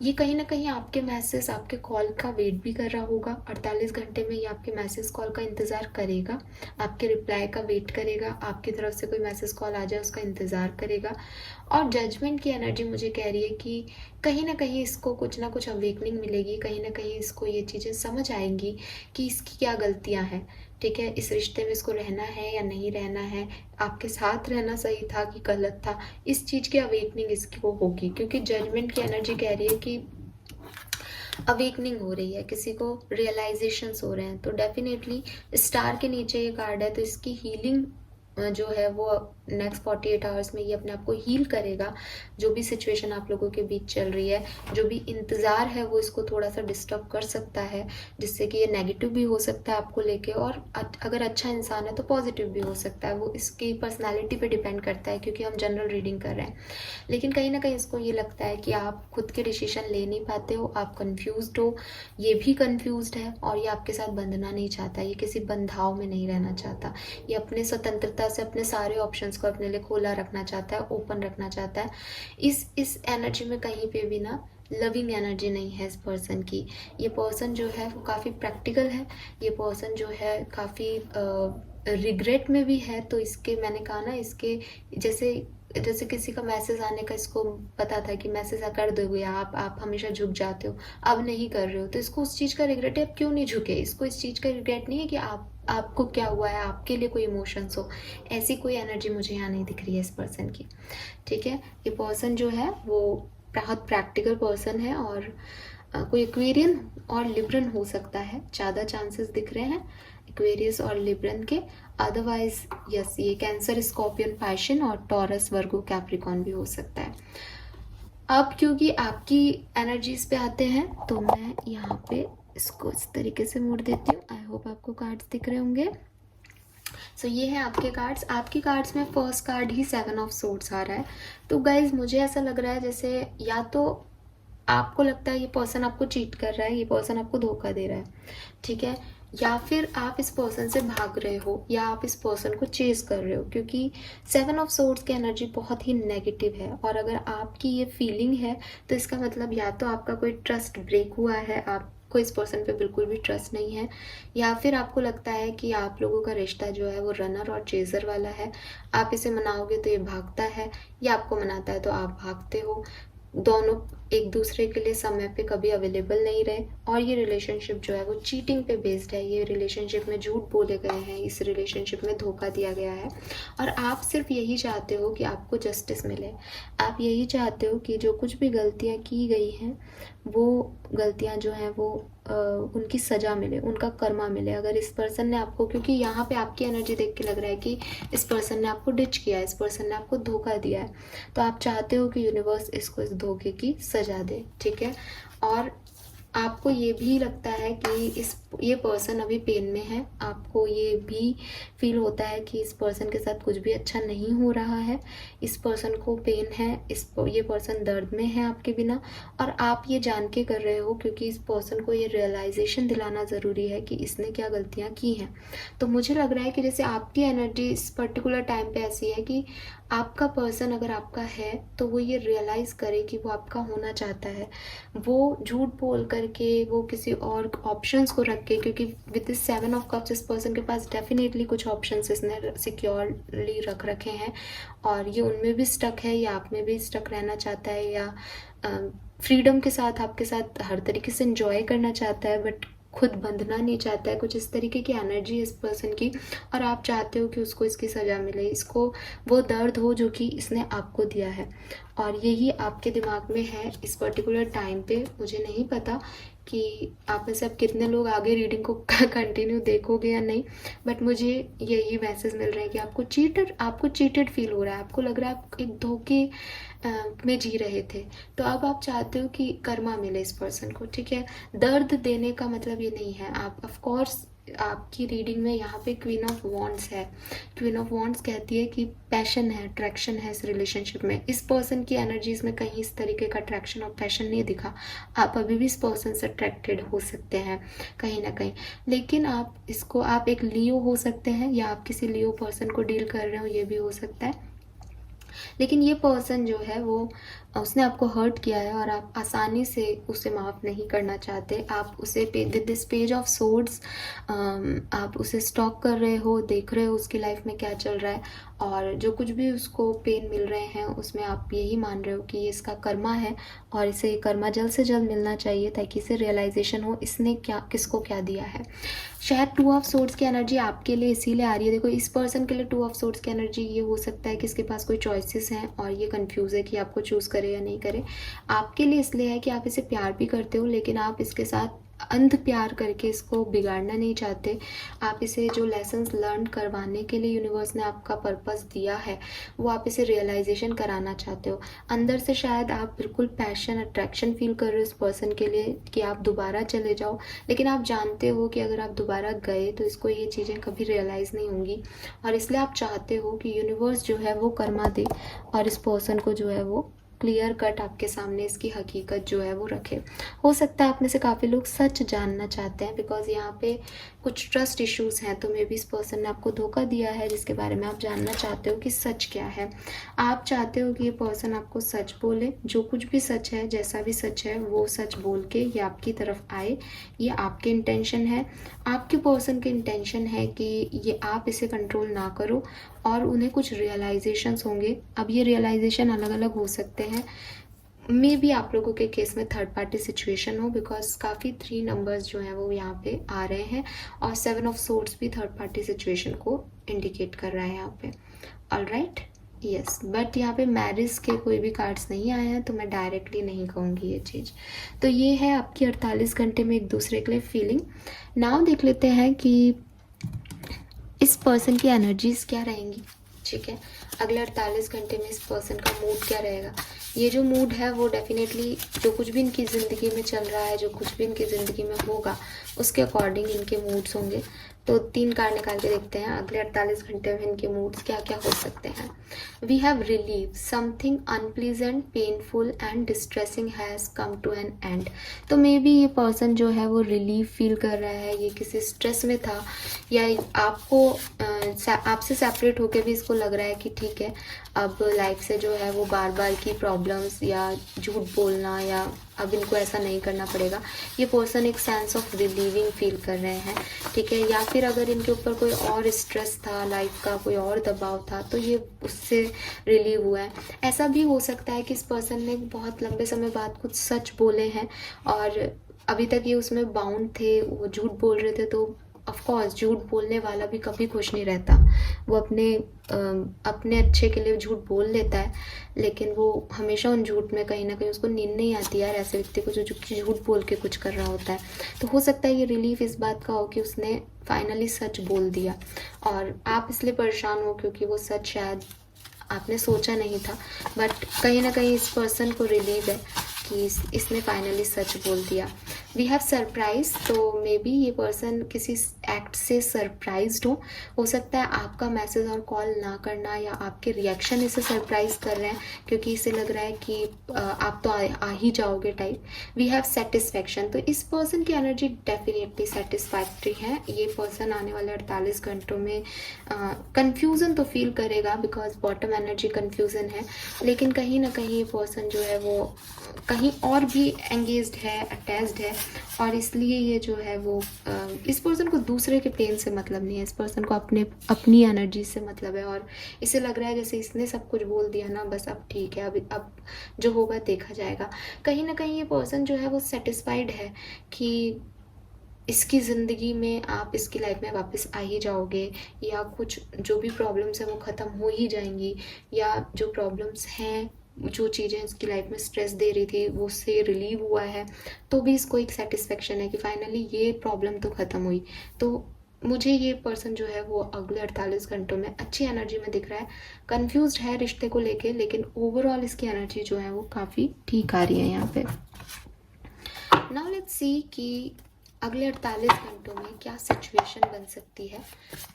ये कहीं ना कहीं आपके मैसेज, आपके कॉल का वेट भी कर रहा होगा। 48 घंटे में ये आपके मैसेज कॉल का इंतज़ार करेगा, आपके रिप्लाई का वेट करेगा, आपकी तरफ से कोई मैसेज कॉल आ जाए उसका इंतज़ार करेगा। और जजमेंट की एनर्जी मुझे कह रही है कि कहीं ना कहीं इसको कुछ ना कुछ अवेकनिंग मिलेगी, कहीं ना कहीं इसको ये चीज़ें समझ आएंगी कि इसकी क्या गलतियाँ हैं, ठीक है। इस रिश्ते में इसको रहना है या नहीं रहना है, आपके साथ रहना सही था कि गलत था, इस चीज़ की अवेकनिंग इसको होगी। क्योंकि जजमेंट की एनर्जी कह रही है कि अवेकनिंग हो रही है, किसी को रियलाइजेशंस हो रहे हैं। तो डेफिनेटली स्टार के नीचे ये कार्ड है, तो इसकी हीलिंग जो है वो नेक्स्ट 48 आवर्स में ये अपने आप को हील करेगा। जो भी सिचुएशन आप लोगों के बीच चल रही है, जो भी इंतज़ार है, वो इसको थोड़ा सा डिस्टर्ब कर सकता है, जिससे कि ये नेगेटिव भी हो सकता है आपको लेके, और अगर अच्छा इंसान है तो पॉजिटिव भी हो सकता है। वो इसकी पर्सनैलिटी पे डिपेंड करता है, क्योंकि हम जनरल रीडिंग कर रहे हैं। लेकिन कहीं ना कहीं इसको ये लगता है कि आप खुद के डिसीजन ले नहीं पाते हो, आप कन्फ्यूज्ड हो, ये भी कन्फ्यूज्ड है, और ये आपके साथ बंधना नहीं चाहता, ये किसी बंधाव में नहीं रहना चाहता। ये अपने स्वतंत्रता से अपने सारे ऑप्शंस को अपने लिए खोला रखना चाहता है, ओपन रखना चाहता है। इस एनर्जी में कहीं पे भी ना लविंग एनर्जी नहीं है इस पर्सन की। ये पर्सन जो है वो काफ़ी प्रैक्टिकल है, ये पर्सन जो है काफ़ी रिग्रेट में भी है। तो इसके, मैंने कहा ना, इसके जैसे किसी का मैसेज आने का इसको पता था कि मैसेज कर दोगे आप हमेशा झुक जाते हो, अब नहीं कर रहे हो, तो इसको उस चीज़ का रिग्रेट है। अब क्यों नहीं झुके, इसको इस चीज़ का रिग्रेट नहीं है कि आपको क्या हुआ है, आपके लिए कोई इमोशंस हो। ऐसी कोई एनर्जी मुझे यहाँ नहीं दिख रही है इस पर्सन की, ठीक है। ये पर्सन जो है वो बहुत प्रैक्टिकल पर्सन है, और कोई एक्वेरियन और लिब्रन हो सकता है, ज़्यादा चांसेस दिख रहे हैं एक्वेरियस और लिब्रन के। अदरवाइज यस, ये कैंसर, स्कॉर्पियन, पैशन और टॉरस, वर्गो, कैप्रिकॉन भी हो सकता है। अब क्योंकि आपकी एनर्जीज पे आते हैं, तो मैं यहाँ पे इसको इस तरीके से मोड़ देती हूँ। आई होप आपको कार्ड्स दिख रहे होंगे। सो ये है आपके कार्ड्स। आपके कार्ड्स में फर्स्ट कार्ड ही 7 ऑफ सोर्ड्स आ रहा है। तो गाइज मुझे ऐसा लग रहा है जैसे या तो आपको लगता है ये पर्सन आपको चीट कर रहा है, ये पर्सन आपको धोखा दे रहा है, ठीक है, या फिर आप इस पर्सन से भाग रहे हो, या आप इस पर्सन को चेज कर रहे हो। क्योंकि 7 ऑफ सोर्ड्स की एनर्जी बहुत ही नेगेटिव है, और अगर आपकी ये फीलिंग है तो इसका मतलब या तो आपका कोई ट्रस्ट ब्रेक हुआ है, आपको इस पर्सन पे बिल्कुल भी ट्रस्ट नहीं है, या फिर आपको लगता है कि आप लोगों का रिश्ता जो है वो रनर और चेजर वाला है। आप इसे मनाओगे तो ये भागता है, या आपको मनाता है तो आप भागते हो। दोनों एक दूसरे के लिए समय पे कभी अवेलेबल नहीं रहे, और ये रिलेशनशिप जो है वो चीटिंग पे बेस्ड है। ये रिलेशनशिप में झूठ बोले गए हैं, इस रिलेशनशिप में धोखा दिया गया है, और आप सिर्फ यही चाहते हो कि आपको जस्टिस मिले। आप यही चाहते हो कि जो कुछ भी गलतियाँ की गई हैं वो गलतियाँ जो हैं वो उनकी सज़ा मिले, उनका कर्मा मिले। अगर इस पर्सन ने आपको, क्योंकि यहाँ पे आपकी एनर्जी देख के लग रहा है कि इस पर्सन ने आपको डिच किया है, इस पर्सन ने आपको धोखा दिया है, तो आप चाहते हो कि यूनिवर्स इसको इस धोखे की सज़ा दे, ठीक है। और आपको ये भी लगता है कि ये पर्सन अभी पेन में है। आपको ये भी फील होता है कि इस पर्सन के साथ कुछ भी अच्छा नहीं हो रहा है, इस पर्सन को पेन है, ये पर्सन दर्द में है आपके बिना, और आप ये जान के कर रहे हो क्योंकि इस पर्सन को ये रियलाइजेशन दिलाना ज़रूरी है कि इसने क्या गलतियाँ की हैं। तो मुझे लग रहा है कि जैसे आपकी एनर्जी इस पर्टिकुलर टाइम पे ऐसी है कि आपका पर्सन अगर आपका है तो वो ये रियलाइज़ करे कि वो आपका होना चाहता है। वो झूठ बोल करके, वो किसी और ऑप्शंस को रख के, क्योंकि विद दिस 7 ऑफ कप्स इस पर्सन के पास डेफिनेटली कुछ ऑप्शंस इसने सिक्योरली रख रखे हैं, और ये उनमें भी स्टक है या आप में भी स्टक रहना चाहता है, या फ्रीडम के साथ आपके साथ हर तरीके से इंजॉय करना चाहता है, बट खुद बंधना नहीं चाहता है। कुछ इस तरीके की एनर्जी है इस पर्सन की, और आप चाहते हो कि उसको इसकी सज़ा मिले, इसको वो दर्द हो जो कि इसने आपको दिया है, और यही आपके दिमाग में है इस पर्टिकुलर टाइम पे। मुझे नहीं पता कि आप में से अब कितने लोग आगे रीडिंग को कंटिन्यू देखोगे या नहीं, बट मुझे यही मैसेज मिल रहे हैं कि आपको चीटेड फील हो रहा है, आपको लग रहा है आप एक धोखे में जी रहे थे। तो अब आप चाहते हो कि कर्मा मिले इस पर्सन को, ठीक है। दर्द देने का मतलब ये नहीं है। आप ऑफ कोर्स आपकी रीडिंग में यहाँ पे क्वीन ऑफ वॉन्ड्स है। क्वीन ऑफ वॉन्ड्स कहती है कि पैशन है, अट्रैक्शन है इस रिलेशनशिप में। इस पर्सन की एनर्जीज में कहीं इस तरीके का अट्रैक्शन और पैशन नहीं दिखा। आप अभी भी इस पर्सन से अट्रैक्टेड हो सकते हैं कहीं ना कहीं, लेकिन आप एक लियो हो सकते हैं, या आप किसी लियो पर्सन को डील कर रहे हो, ये भी हो सकता है। लेकिन ये पर्सन जो है वो उसने आपको हर्ट किया है, और आप आसानी से उसे माफ़ नहीं करना चाहते। आप उसे with this page of swords आप उसे स्टॉक कर रहे हो, देख रहे हो उसकी लाइफ में क्या चल रहा है, और जो कुछ भी उसको पेन मिल रहे हैं उसमें आप यही मान रहे हो कि ये इसका कर्मा है, और इसे ये कर्मा जल्द से जल्द मिलना चाहिए ताकि इसे रियलाइजेशन हो इसने किसको क्या दिया है। शायद 2 ऑफ सोर्ड्स की एनर्जी आपके लिए इसीलिए आ रही है। देखो, इस पर्सन के लिए 2 ऑफ सोर्ड्स की एनर्जी ये हो सकता है कि इसके पास कोई चॉइसेस हैं और ये कंफ्यूज है कि आपको चूज़ करे या नहीं करे। आपके लिए इसलिए है कि आप इसे प्यार भी करते हो, लेकिन आप इसके साथ अंध प्यार करके इसको बिगाड़ना नहीं चाहते। आप इसे जो लेसन्स लर्न करवाने के लिए यूनिवर्स ने आपका पर्पस दिया है वो आप इसे रियलाइजेशन कराना चाहते हो। अंदर से शायद आप बिल्कुल पैशन, अट्रैक्शन फील कर रहे हो इस पर्सन के लिए कि आप दोबारा चले जाओ, लेकिन आप जानते हो कि अगर आप दोबारा गए तो इसको ये चीज़ें कभी रियलाइज़ नहीं होंगी, और इसलिए आप चाहते हो कि यूनिवर्स जो है वो कर्मा दे और इस पर्सन को जो है वो क्लियर कट आपके सामने इसकी हकीकत जो है वो रखे। हो सकता है आप में से काफ़ी लोग सच जानना चाहते हैं, बिकॉज यहाँ पे कुछ ट्रस्ट इश्यूज हैं, तो मे बी इस पर्सन ने आपको धोखा दिया है जिसके बारे में आप जानना चाहते हो कि सच क्या है। आप चाहते हो कि ये पर्सन आपको सच बोले, जो कुछ भी सच है, जैसा भी सच है वो सच बोल के ये आपकी तरफ आए। ये आपके इंटेंशन है, आपके पर्सन के इंटेंशन है कि ये आप इसे कंट्रोल ना करो, और उन्हें कुछ रियलाइजेशंस होंगे। अब ये रियलाइजेशन अलग अलग हो सकते हैं। मे बी आप लोगों के केस में थर्ड पार्टी सिचुएशन हो, बिकॉज काफ़ी 3 नंबर्स जो हैं वो यहाँ पे आ रहे हैं, और 7 ऑफ सोर्ड्स भी थर्ड पार्टी सिचुएशन को इंडिकेट कर रहा है यहाँ पे। ऑलराइट, यस, बट यहाँ पे मैरिज के कोई भी कार्ड्स नहीं आए हैं, तो मैं डायरेक्टली नहीं कहूँगी ये चीज़। तो ये है आपकी 48 घंटे में एक दूसरे के लिए फीलिंग। नाउ देख लेते हैं कि इस पर्सन की एनर्जीज क्या रहेंगी, ठीक है। अगले 48 घंटे में इस पर्सन का मूड क्या रहेगा। ये जो मूड है वो डेफिनेटली जो कुछ भी इनकी ज़िंदगी में चल रहा है, जो कुछ भी इनकी ज़िंदगी में होगा उसके अकॉर्डिंग इनके मूड्स होंगे। तो 3 कार्ड निकाल के देखते हैं अगले 48 घंटे में इनके मूड्स क्या क्या हो सकते हैं। We have relieve, something unpleasant, painful and distressing has come to an end. तो मे बी ये पर्सन जो है वो रिलीफ फील कर रहा है, ये किसी स्ट्रेस में था, या आपको आपसे सेपरेट होकर भी इसको लग रहा है कि ठीक है अब लाइफ से जो है वो बार बार की प्रॉब्लम्स या झूठ बोलना या अब इनको ऐसा नहीं करना पड़ेगा। ये पर्सन एक सेंस ऑफ रिलीविंग फील कर रहे हैं, ठीक है। या फिर अगर इनके ऊपर कोई और स्ट्रेस था लाइफ का, कोई और दबाव था, तो ये उससे रिलीव हुआ है। ऐसा भी हो सकता है कि इस पर्सन ने बहुत लंबे समय बाद कुछ सच बोले हैं और अभी तक ये उसमें बाउंड थे, वो झूठ बोल रहे थे। तो ऑफ कोर्स झूठ बोलने वाला भी कभी खुश नहीं रहता। वो अपने अच्छे के लिए झूठ बोल लेता है, लेकिन वो हमेशा उन झूठ में कहीं ना कहीं उसको नींद नहीं आती यार, ऐसे व्यक्ति को जो झूठ बोल के कुछ कर रहा होता है। तो हो सकता है ये रिलीफ इस बात का हो कि उसने फाइनली सच बोल दिया, और आप इसलिए परेशान हो क्योंकि वो सच शायद आपने सोचा नहीं था। बट कहीं ना कहीं इस पर्सन को रिलीव है कि इसने फाइनली सच बोल दिया। वी हैव सरप्राइज, तो मे बी ये पर्सन किसी एक्ट से सरप्राइज्ड हो सकता है आपका मैसेज और कॉल ना करना या आपके रिएक्शन इसे सरप्राइज कर रहे हैं, क्योंकि इसे लग रहा है कि आप तो आ ही जाओगे टाइप। वी हैव सेटिस्फैक्शन, तो इस पर्सन की एनर्जी डेफिनेटली सेटिस्फैक्ट्री है। ये पर्सन आने वाले 48 घंटों में कन्फ्यूज़न तो फील करेगा, बिकॉज बॉटम एनर्जी कन्फ्यूज़न है, लेकिन कहीं ना कहीं ये पर्सन जो है वो कहीं और भी एंगेज्ड है, अटैच्ड है, और इसलिए ये जो है वो इस पर्सन को दूसरे के पेन से मतलब नहीं है। इस पर्सन को अपनी एनर्जी से मतलब है, और इसे लग रहा है जैसे इसने सब कुछ बोल दिया ना, बस अब ठीक है, अब जो होगा देखा जाएगा। कहीं ना कहीं ये पर्सन जो है वो सेटिस्फाइड है कि इसकी ज़िंदगी में आप इसकी लाइफ में वापस आ ही जाओगे, या कुछ जो भी प्रॉब्लम्स हैं वो ख़त्म हो ही जाएंगी, या जो प्रॉब्लम्स हैं, जो चीज़ें इसकी लाइफ में स्ट्रेस दे रही थी वो उससे रिलीव हुआ है। तो भी इसको एक सेटिस्फेक्शन है कि फाइनली ये प्रॉब्लम तो ख़त्म हुई। तो मुझे ये पर्सन जो है वो अगले 48 घंटों में अच्छी एनर्जी में दिख रहा है। कंफ्यूज्ड है रिश्ते को लेके, लेकिन ओवरऑल इसकी एनर्जी जो है वो काफ़ी ठीक आ रही है यहाँ पे। नाउ लेट्स सी कि अगले 48 घंटों में क्या सिचुएशन बन सकती है।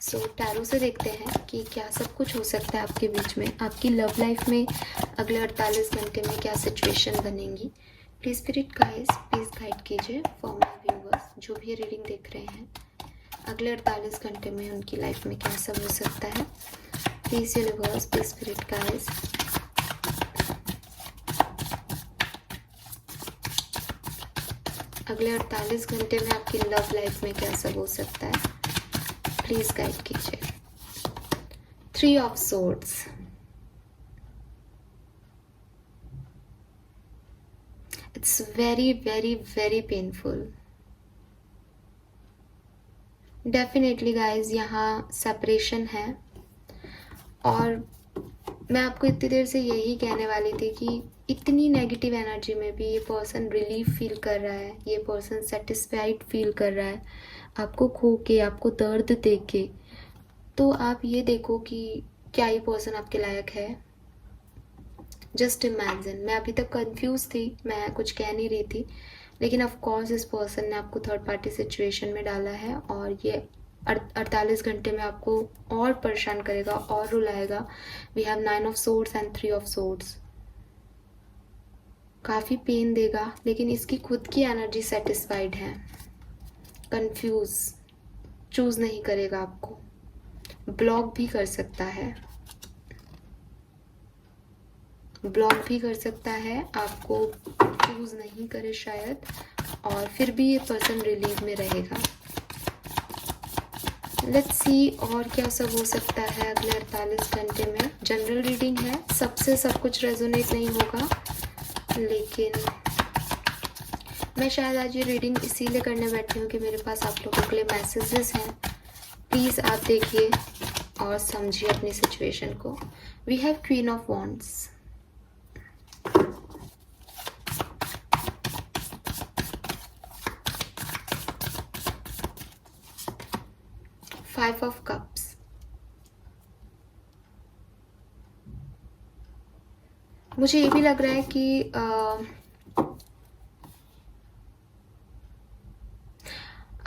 सो टैरो से देखते हैं कि क्या सब कुछ हो सकता है आपके बीच में, आपकी लव लाइफ में अगले 48 घंटे में क्या सिचुएशन बनेंगी। Please spirit guys please guide कीजिए फॉर माय व्यूअर्स, जो भी रीडिंग देख रहे हैं अगले 48 घंटे में उनकी लाइफ में क्या सब हो सकता है। Please universe please spirit guys. अगले 48 घंटे में आपकी लव लाइफ में क्या सब हो सकता है, प्लीज गाइड कीजिए। 3 of swords, it's very very very painful. Definitely guys यहाँ सेपरेशन है, और मैं आपको इतनी देर से यही कहने वाली थी कि इतनी नेगेटिव एनर्जी में भी ये पर्सन रिलीफ फील कर रहा है, ये पर्सन सेटिस्फाइड फील कर रहा है आपको खो के, आपको दर्द देख के। तो आप ये देखो कि क्या ये पर्सन आपके लायक है। जस्ट इमेजिन, मैं अभी तक कंफ्यूज थी, मैं कुछ कह नहीं रही थी, लेकिन ऑफ कोर्स इस पर्सन ने आपको थर्ड पार्टी सिचुएशन में डाला है, और ये 48 घंटे में आपको और परेशान करेगा और रुलाएगा। We have 9 of swords and 3 of swords. काफ़ी पेन देगा, लेकिन इसकी खुद की एनर्जी सेटिस्फाइड है। कंफ्यूज, चूज नहीं करेगा आपको, ब्लॉक भी कर सकता है, ब्लॉक भी कर सकता है आपको, चूज नहीं करे शायद, और फिर भी ये पर्सन रिलीव में रहेगा। लेट्स सी और क्या सब हो सकता है अगले 48 घंटे में। जनरल रीडिंग है, सबसे सब कुछ रेजोनेट नहीं होगा, लेकिन मैं शायद आज ये रीडिंग इसीलिए करने बैठी हूँ कि मेरे पास आप लोगों के लिए मैसेजेस हैं। प्लीज़ आप देखिए और समझिए अपनी सिचुएशन को। We have queen of wands, five of cups, मुझे ये भी लग रहा है कि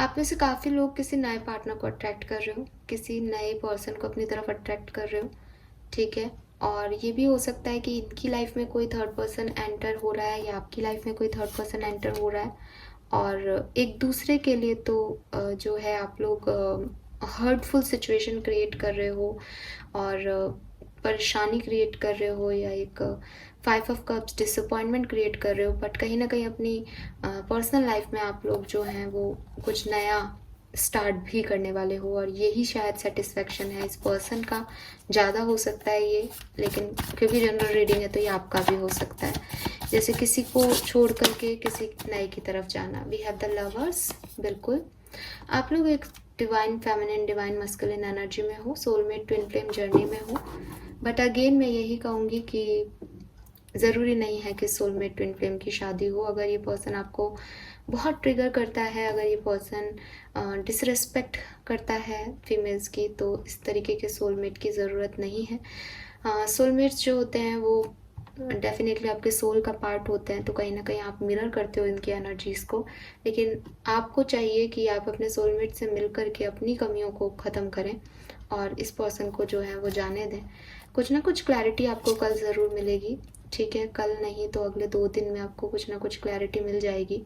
आप में से काफ़ी लोग किसी नए पार्टनर को अट्रैक्ट कर रहे हो, किसी नए पर्सन को अपनी तरफ अट्रैक्ट कर रहे हो, ठीक है। और ये भी हो सकता है कि इनकी लाइफ में कोई थर्ड पर्सन एंटर हो रहा है, या आपकी लाइफ में कोई थर्ड पर्सन एंटर हो रहा है, और एक दूसरे के लिए तो जो है आप लोग हर्टफुल सिचुएशन क्रिएट कर रहे हो, और परेशानी क्रिएट कर रहे हो या एक 5 ऑफ कप्स डिसअपॉइंटमेंट क्रिएट कर रहे हो, बट कहीं ना कहीं अपनी पर्सनल लाइफ में आप लोग जो हैं वो कुछ नया स्टार्ट भी करने वाले हो, और यही शायद सेटिस्फेक्शन है इस पर्सन का। ज़्यादा हो सकता है ये, लेकिन क्योंकि जनरल रीडिंग है तो ये आपका भी हो सकता है। जैसे किसी को छोड़ करके किसी नए की तरफ जाना। We have the lovers. बिल्कुल आप लोग एक divine feminine, divine masculine energy में हो, सोलमेट ट्विन फ्लेम जर्नी में हो। बट अगेन मैं यही कहूँगी कि ज़रूरी नहीं है कि सोलमेट ट्विन फ्लेम की शादी हो। अगर ये पर्सन आपको बहुत ट्रिगर करता है, अगर ये पर्सन डिसरिस्पेक्ट करता है फीमेल्स की, तो इस तरीके के सोलमेट की ज़रूरत नहीं है। सोलमेट्स जो होते हैं वो डेफिनेटली आपके सोल का पार्ट होते हैं, तो कहीं ना कहीं आप मिरर करते हो इनकी एनर्जीज़ को। लेकिन आपको चाहिए कि आप अपने सोलमेट से मिल करके अपनी कमियों को ख़त्म करें और इस पर्सन को जो है वो जाने दें। कुछ ना कुछ क्लैरिटी आपको कल ज़रूर मिलेगी, ठीक है। कल नहीं तो अगले 2 दिन में आपको कुछ ना कुछ क्लैरिटी मिल जाएगी,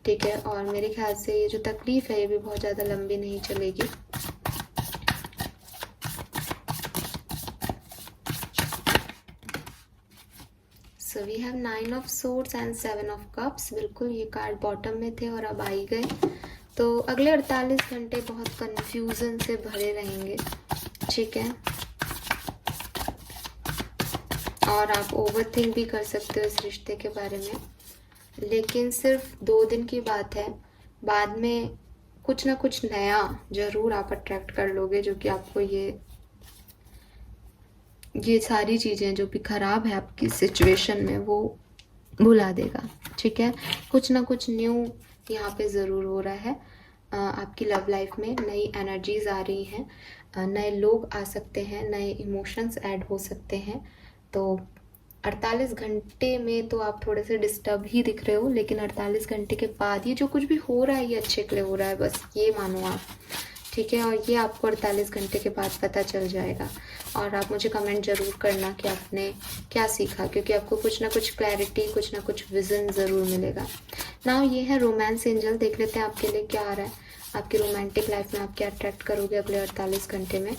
ठीक है। और मेरे ख्याल से ये जो तकलीफ़ है ये भी बहुत ज़्यादा लंबी नहीं चलेगी। So we have 9 of swords and 7 of cups. बिल्कुल ये कार्ड बॉटम में थे और अब आई गए। तो अगले 48 घंटे बहुत कन्फ्यूज़न से भरे रहेंगे, ठीक है। और आप ओवरथिंक भी कर सकते हो इस रिश्ते के बारे में, लेकिन सिर्फ 2 दिन की बात है। बाद में कुछ ना कुछ नया ज़रूर आप अट्रैक्ट कर लोगे, जो कि आपको ये सारी चीज़ें जो भी ख़राब है आपकी सिचुएशन में वो भुला देगा, ठीक है। कुछ ना कुछ न्यू यहाँ पे ज़रूर हो रहा है। आपकी लव लाइफ में नई एनर्जीज आ रही हैं, नए लोग आ सकते हैं, नए इमोशंस ऐड हो सकते हैं। तो 48 घंटे में तो आप थोड़े से डिस्टर्ब ही दिख रहे हो, लेकिन 48 घंटे के बाद ये जो कुछ भी हो रहा है ये अच्छे के लिए हो रहा है, बस ये मानो आप, ठीक है। और ये आपको 48 घंटे के बाद पता चल जाएगा। और आप मुझे कमेंट ज़रूर करना कि आपने क्या सीखा, क्योंकि आपको कुछ ना कुछ क्लैरिटी, कुछ ना कुछ विज़न ज़रूर मिलेगा। नाउ ये है रोमांस एंजल। देख लेते हैं आपके लिए क्या आ रहा है। आपकी रोमांटिक लाइफ में आप क्या अट्रैक्ट करोगे अगले 48 घंटे में।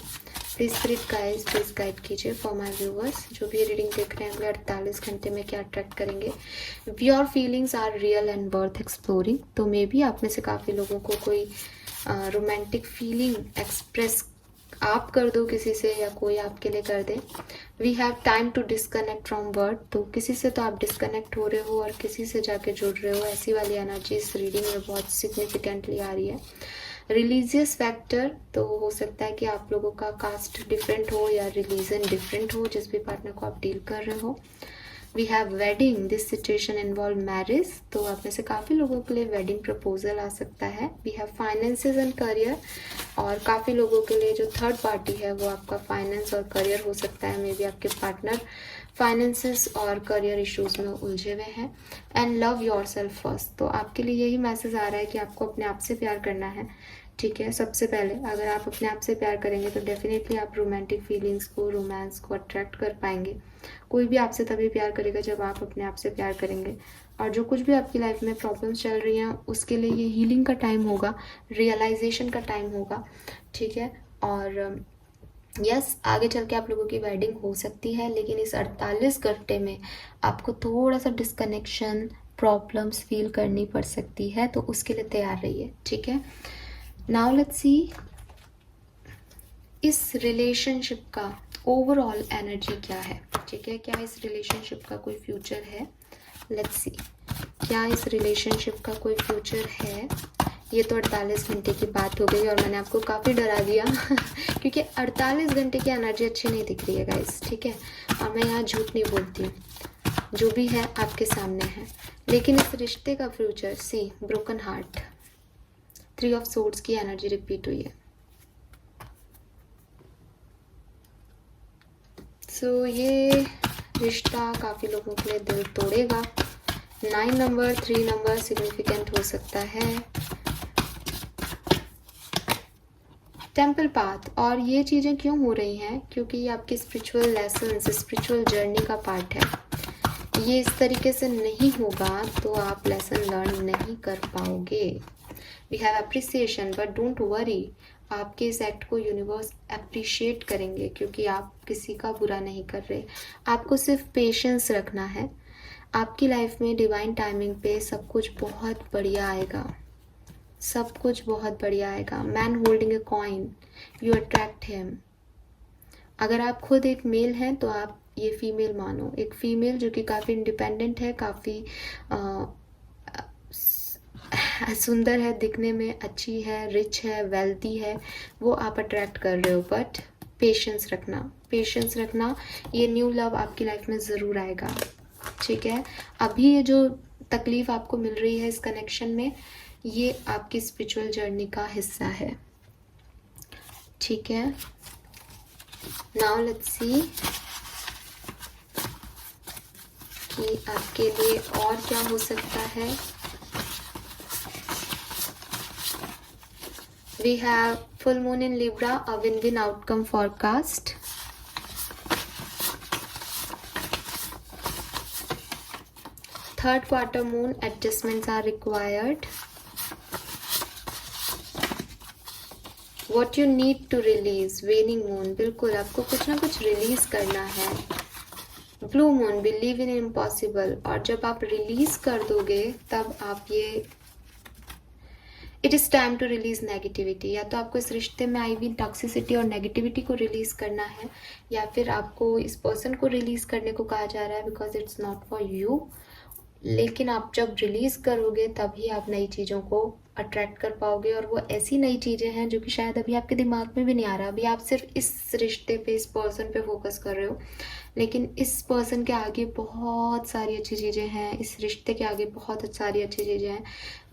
Please spirit guys please guide कीजिए फॉर माय व्यूअर्स जो भी रीडिंग देख रहे हैं, अगले 48 घंटे में क्या अट्रैक्ट करेंगे। Your feelings are real and worth exploring. तो मे बी आप में से काफ़ी लोगों को कोई रोमांटिक फीलिंग एक्सप्रेस आप कर दो किसी से, या कोई आपके लिए कर दे। We have time to disconnect from word. तो किसी से तो आप डिस्कनेक्ट हो रहे हो और किसी से जाके जुड़ रहे हो, ऐसी वाली एनर्जी इस रीडिंग में बहुत सिग्निफिकेंटली आ रही है। रिलीजियस फैक्टर, तो हो सकता है कि आप लोगों का कास्ट डिफरेंट हो या रिलीजन डिफरेंट हो जिस भी पार्टनर को आप डील कर रहे हो। We have wedding, this situation involve marriage. तो आप में से काफ़ी लोगों के लिए वेडिंग प्रपोजल आ सकता है। We have finances and career, और काफ़ी लोगों के लिए जो थर्ड पार्टी है वो आपका फाइनेंस और करियर हो सकता है। मे बी आपके पार्टनर फाइनेंसेस और करियर इश्यूज में उलझे हुए हैं। And love your self first. तो आपके लिए यही मैसेज आ रहा है कि आपको अपने आप से प्यार करना है, ठीक है। सबसे पहले अगर आप अपने आप से प्यार करेंगे तो डेफिनेटली आप रोमांटिक फीलिंग्स को, रोमांस को अट्रैक्ट कर पाएंगे। कोई भी आपसे तभी प्यार करेगा जब आप अपने आप से प्यार करेंगे। और जो कुछ भी आपकी लाइफ में प्रॉब्लम्स चल रही हैं उसके लिए ये हीलिंग का टाइम होगा, रियलाइजेशन का टाइम होगा, ठीक है। और यस, आगे चल के आप लोगों की वेडिंग हो सकती है, लेकिन इस 48 घंटे में आपको थोड़ा सा डिस्कनेक्शन, प्रॉब्लम्स फील करनी पड़ सकती है, तो उसके लिए तैयार रहिए, ठीक है। नाउ लेट्स सी इस रिलेशनशिप का ओवरऑल एनर्जी क्या है, ठीक है। क्या इस रिलेशनशिप का कोई फ्यूचर है। लेट्स सी क्या इस रिलेशनशिप का कोई फ्यूचर है। ये तो 48 घंटे की बात हो गई और मैंने आपको काफ़ी डरा दिया क्योंकि 48 घंटे की एनर्जी अच्छी नहीं दिख रही है गाइस, ठीक है। और मैं यहाँ झूठ नहीं बोलती हूँ, जो भी है आपके सामने है। लेकिन इस रिश्ते का future, see broken heart, 3 of swords की एनर्जी रिपीट हुई है। सो ये रिश्ता काफ़ी लोगों के लिए दिल तोड़ेगा। 9 नंबर, 3 नंबर सिग्निफिकेंट हो सकता है। टेम्पल पाथ, और ये चीज़ें क्यों हो रही हैं, क्योंकि ये आपकी स्पिरिचुअल लेसन्स, स्पिरिचुअल जर्नी का पार्ट है। ये इस तरीके से नहीं होगा तो आप लेसन लर्न नहीं कर पाओगे। We have appreciation but don't worry. आपके इस एक्ट को यूनिवर्स अप्रिशिएट करेंगे, क्योंकि आप किसी का बुरा नहीं कर रहे। आपको सिर्फ पेशेंस रखना है। आपकी लाइफ में डिवाइन टाइमिंग पे सब कुछ बहुत बढ़िया आएगा, सब कुछ बहुत बढ़िया आएगा। Man holding a coin, you attract him. अगर आप खुद एक मेल हैं तो आप ये फीमेल मानो, एक फीमेल जो कि काफ़ी इंडिपेंडेंट है, काफ़ी सुंदर है, दिखने में अच्छी है, रिच है, वेल्थी है, वो आप अट्रैक्ट कर रहे हो। बट पेशेंस रखना, पेशेंस रखना। ये न्यू लव आपकी लाइफ में ज़रूर आएगा, ठीक है। अभी ये जो तकलीफ़ आपको मिल रही है इस कनेक्शन में, ये आपकी स्पिरिचुअल जर्नी का हिस्सा है, ठीक है। नाउ लेट्स सी कि आपके लिए और क्या हो सकता है। We have full moon in Libra, a win-win outcome forecast. Third quarter moon, adjustments are required. What you need to release, waning moon, बिल्कुल आपको कुछ ना कुछ रिलीज करना है। Blue moon, believe in impossible, और जब आप रिलीज कर दोगे तब आप ये it is time to release negativity. या तो आपको इस रिश्ते में आई हुई टॉक्सिसिटी और नेगेटिविटी को रिलीज करना है, या फिर आपको इस पर्सन को रिलीज करने को कहा जा रहा है, because it's not for you. लेकिन आप जब रिलीज करोगे तभी आप नई चीज़ों को अट्रैक्ट कर पाओगे, और वो ऐसी नई चीज़ें हैं जो कि शायद अभी आपके दिमाग में भी नहीं आ रहा। अभी आप सिर्फ इस रिश्ते पे, इस पर्सन पे फोकस कर रहे हो, लेकिन इस पर्सन के आगे बहुत सारी अच्छी चीज़ें हैं, इस रिश्ते के आगे बहुत सारी अच्छी चीज़ें हैं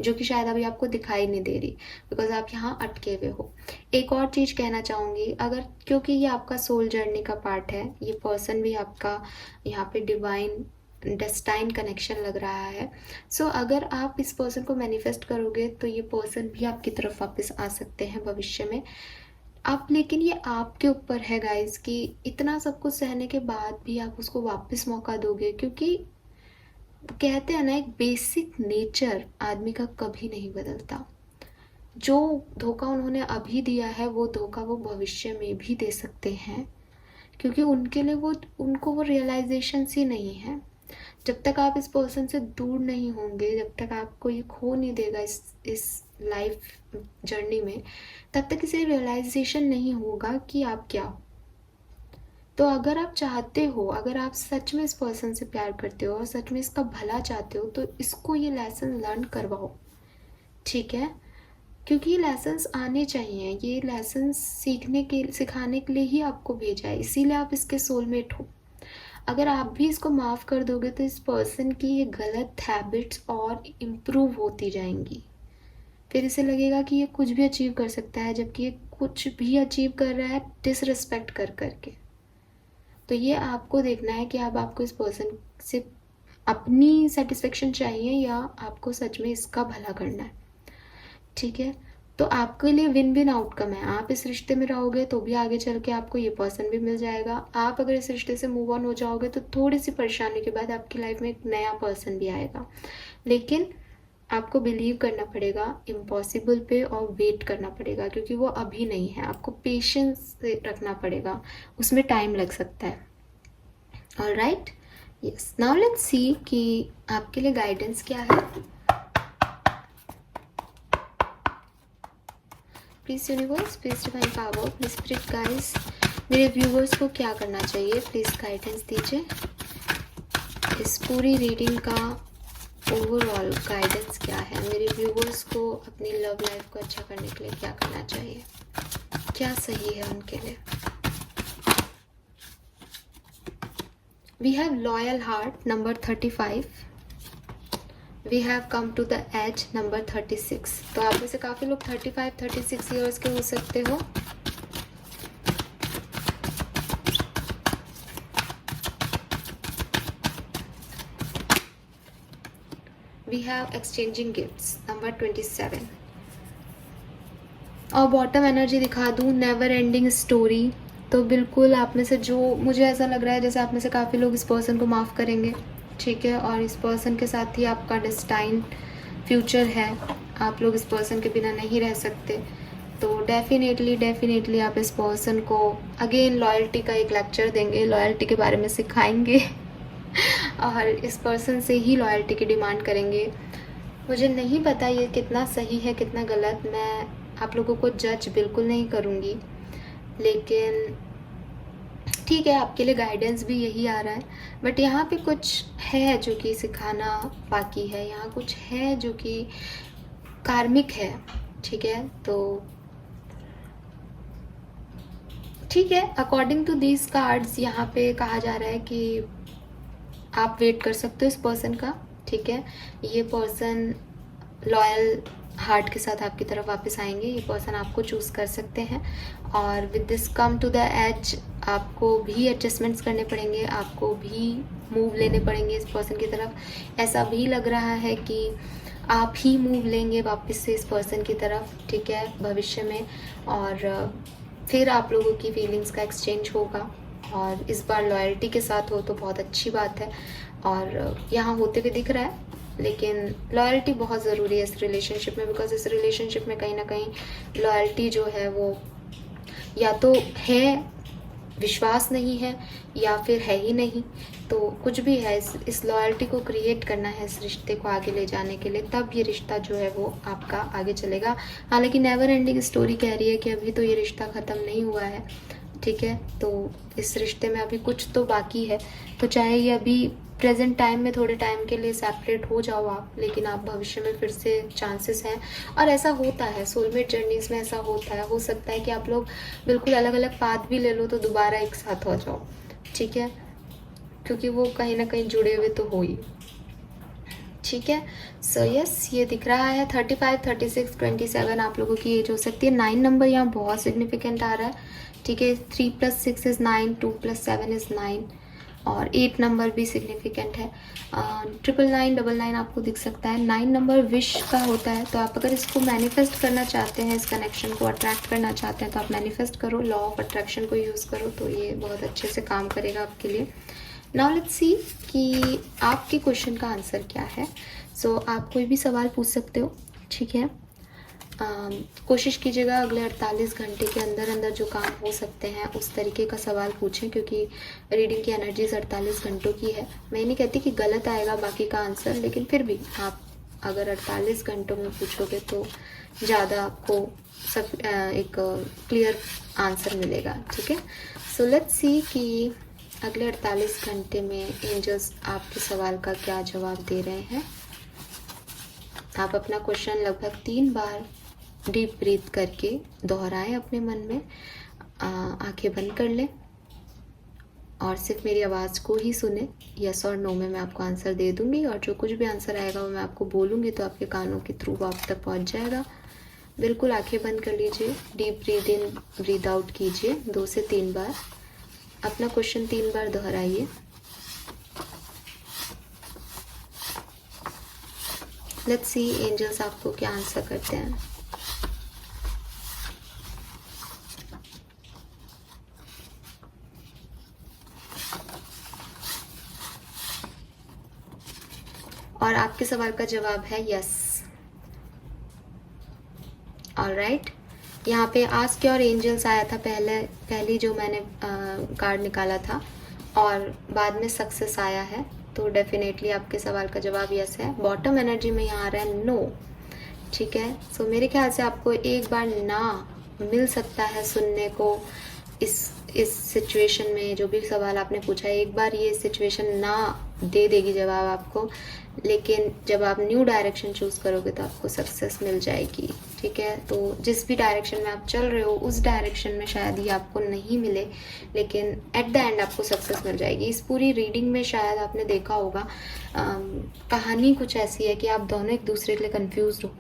जो कि शायद अभी आपको दिखाई नहीं दे रही, बिकॉज आप यहाँ अटके हुए हो। एक और चीज़ कहना चाहूँगी, अगर क्योंकि ये आपका सोल जर्नी का पार्ट है, ये पर्सन भी आपका यहाँ पे डिवाइन डेस्टाइन कनेक्शन लग रहा है। सो अगर आप इस पर्सन को मैनिफेस्ट करोगे तो ये पर्सन भी आपकी तरफ वापस आ सकते हैं भविष्य में। अब लेकिन ये आपके ऊपर है गाइस कि इतना सब कुछ सहने के बाद भी आप उसको वापस मौका दोगे, क्योंकि कहते हैं ना, एक बेसिक नेचर आदमी का कभी नहीं बदलता। जो धोखा उन्होंने अभी दिया है वो धोखा वो भविष्य में भी दे सकते हैं, क्योंकि उनके लिए उनको वो रियलाइजेशन ही नहीं है। जब तक आप इस पर्सन से दूर नहीं होंगे, जब तक आपको ये खो नहीं देगा इस लाइफ जर्नी में, तब तक इसे रियलाइजेशन नहीं होगा कि आप क्या हो। तो अगर आप चाहते हो, अगर आप सच में इस पर्सन से प्यार करते हो और सच में इसका भला चाहते हो, तो इसको ये लेसन लर्न करवाओ, ठीक है। क्योंकि ये लेसन्स आने चाहिए, ये लेसन्स सिखाने के लिए ही आपको भेजा है, इसीलिए आप इसके सोलमेट हो। अगर आप भी इसको माफ़ कर दोगे तो इस पर्सन की ये गलत हैबिट्स और इम्प्रूव होती जाएंगी। फिर इसे लगेगा कि ये कुछ भी अचीव कर सकता है, जबकि ये कुछ भी अचीव कर रहा है डिसरिस्पेक्ट कर करके। तो ये आपको देखना है कि अब आपको इस पर्सन से अपनी सेटिस्फेक्शन चाहिए या आपको सच में इसका भला करना है, ठीक है। तो आपके लिए विन विन आउटकम है। आप इस रिश्ते में रहोगे तो भी आगे चल के आपको ये पर्सन भी मिल जाएगा। आप अगर इस रिश्ते से मूव ऑन हो जाओगे तो थोड़ी सी परेशानी के बाद आपकी लाइफ में एक नया पर्सन भी आएगा, लेकिन आपको बिलीव करना पड़ेगा इम्पॉसिबल पे और वेट करना पड़ेगा, क्योंकि वो अभी नहीं है। आपको पेशेंस से रखना पड़ेगा, उसमें टाइम लग सकता है। Alright, yes, now let's see कि आपके लिए गाइडेंस क्या है। Please universe, please divine power, please spirit guys, मेरे व्यूवर्स को क्या करना चाहिए, प्लीज़ गाइडेंस दीजिए। इस पूरी रीडिंग का ओवरऑल गाइडेंस क्या है, मेरे व्यूवर्स को अपनी लव लाइफ को अच्छा करने के लिए क्या करना चाहिए, क्या सही है उनके लिए। We have loyal heart number 35, we have come to the edge number 36। तो आप में से काफ़ी लोग 35-36 ईयर्स के हो सकते हो। We have exchanging gifts number 27। और बॉटम एनर्जी दिखा दूँ, नेवर एंडिंग स्टोरी। तो बिल्कुल आप में से जो, मुझे ऐसा लग रहा है जैसे आप में से काफ़ी लोग इस पर्सन को माफ़ करेंगे, ठीक है। और इस पर्सन के साथ ही आपका डेस्टाइन फ्यूचर है, आप लोग इस पर्सन के बिना नहीं रह सकते। तो डेफिनेटली आप इस पर्सन को अगेन लॉयल्टी का एक लेक्चर देंगे, लॉयल्टी के बारे में सिखाएंगे और इस पर्सन से ही लॉयल्टी की डिमांड करेंगे। मुझे नहीं पता ये कितना सही है कितना गलत, मैं आप लोगों को जज बिल्कुल नहीं करूँगी, लेकिन ठीक है, आपके लिए गाइडेंस भी यही आ रहा है। बट यहाँ पे कुछ है जो कि सिखाना बाकी है, यहाँ कुछ है जो कि कार्मिक है, ठीक है। तो ठीक है, अकॉर्डिंग टू दीज कार्ड्स यहाँ पे कहा जा रहा है कि आप वेट कर सकते हो इस पर्सन का, ठीक है। ये पर्सन लॉयल हार्ट के साथ आपकी तरफ वापस आएंगे, ये पर्सन आपको चूज़ कर सकते हैं। और with this come to the age, आपको भी एडजस्टमेंट्स करने पड़ेंगे, आपको भी मूव लेने पड़ेंगे इस पर्सन की तरफ। ऐसा भी लग रहा है कि आप ही मूव लेंगे वापस से इस पर्सन की तरफ, ठीक है, भविष्य में। और फिर आप लोगों की फीलिंग्स का एक्सचेंज होगा और इस बार लॉयल्टी के साथ हो तो बहुत अच्छी बात है। और यहाँ होते हुए दिख रहा है, लेकिन लॉयल्टी बहुत ज़रूरी है इस रिलेशनशिप में, बिकॉज इस रिलेशनशिप में कहीं ना कहीं लॉयल्टी जो है वो या तो है, विश्वास नहीं है, या फिर है ही नहीं। तो कुछ भी है, इस लॉयल्टी को क्रिएट करना है इस रिश्ते को आगे ले जाने के लिए, तब ये रिश्ता जो है वो आपका आगे चलेगा। हालांकि नेवर एंडिंग स्टोरी कह रही है कि अभी तो ये रिश्ता ख़त्म नहीं हुआ है, ठीक है। तो इस रिश्ते में अभी कुछ तो बाकी है। तो चाहे ये अभी प्रेजेंट टाइम में थोड़े टाइम के लिए सेपरेट हो जाओ आप, लेकिन आप भविष्य में फिर से चांसेस हैं। और ऐसा होता है सोलमेट जर्नीज में, ऐसा होता है, हो सकता है कि आप लोग बिल्कुल अलग अलग पाथ भी ले लो तो दोबारा एक साथ हो जाओ, ठीक है, क्योंकि वो कहीं ना कहीं जुड़े हुए तो हो ही, ठीक है। सो यस, ये दिख रहा है 35, 36, 27 आप लोगों की एज हो सकती है। 9 नंबर यहाँ बहुत सिग्निफिकेंट आ रहा है, ठीक है। 3 + 6 इज़ 9, 2 + 7 इज़ 9, और 8 नंबर भी सिग्निफिकेंट है। 999, 99 आपको दिख सकता है। 9 नंबर विश का होता है, तो आप अगर इसको मैनिफेस्ट करना चाहते हैं, इस कनेक्शन को अट्रैक्ट करना चाहते हैं, तो आप मैनिफेस्ट करो, लॉ ऑफ अट्रैक्शन को यूज़ करो, तो ये बहुत अच्छे से काम करेगा आपके लिए। नाउ लेट्स सी कि आपके क्वेश्चन का आंसर क्या है। सो आप कोई भी सवाल पूछ सकते हो, ठीक है। कोशिश कीजिएगा अगले 48 घंटे के अंदर अंदर जो काम हो सकते हैं उस तरीके का सवाल पूछें, क्योंकि रीडिंग की एनर्जीज 48 घंटों की है। मैं नहीं कहती कि गलत आएगा बाकी का आंसर, लेकिन फिर भी आप अगर 48 घंटों में पूछोगे तो ज़्यादा आपको सब एक क्लियर आंसर मिलेगा, ठीक है। सो लेट्स सी कि अगले 48 घंटे में एंजल्स आपके सवाल का क्या जवाब दे रहे हैं। आप अपना क्वेश्चन लगभग 3 बार डीप ब्रीथ करके दोहराएं अपने मन में, आंखें बंद कर लें और सिर्फ मेरी आवाज़ को ही सुने। यस और नो में मैं आपको आंसर दे दूंगी, और जो कुछ भी आंसर आएगा वो मैं आपको बोलूँगी तो आपके कानों के थ्रू वो आप तक पहुँच जाएगा। बिल्कुल आंखें बंद कर लीजिए, deep breathe in breathe out कीजिए 2 से 3 बार। अपना क्वेश्चन 3 बार दोहराइए। लेट्स सी एंजल्स आपको क्या आंसर करते हैं। और आपके सवाल का जवाब है यस। ऑलराइट, यहाँ पे आस्क योर एंजल्स आया था पहली जो मैंने कार्ड निकाला था, और बाद में सक्सेस आया है, तो डेफिनेटली आपके सवाल का जवाब यस है। बॉटम एनर्जी में यहाँ आ रहा है नो, ठीक है। सो मेरे ख्याल से आपको एक बार ना मिल सकता है सुनने को इस सिचुएशन में। जो भी सवाल आपने पूछा है, एक बार ये सिचुएशन ना दे देगी जवाब आपको, लेकिन जब आप न्यू डायरेक्शन चूज़ करोगे तो आपको सक्सेस मिल जाएगी, ठीक है। तो जिस भी डायरेक्शन में आप चल रहे हो उस डायरेक्शन में शायद ये आपको नहीं मिले, लेकिन एट द एंड आपको सक्सेस मिल जाएगी। इस पूरी रीडिंग में शायद आपने देखा होगा कहानी कुछ ऐसी है कि आप दोनों एक दूसरे के लिए कंफ्यूज हो,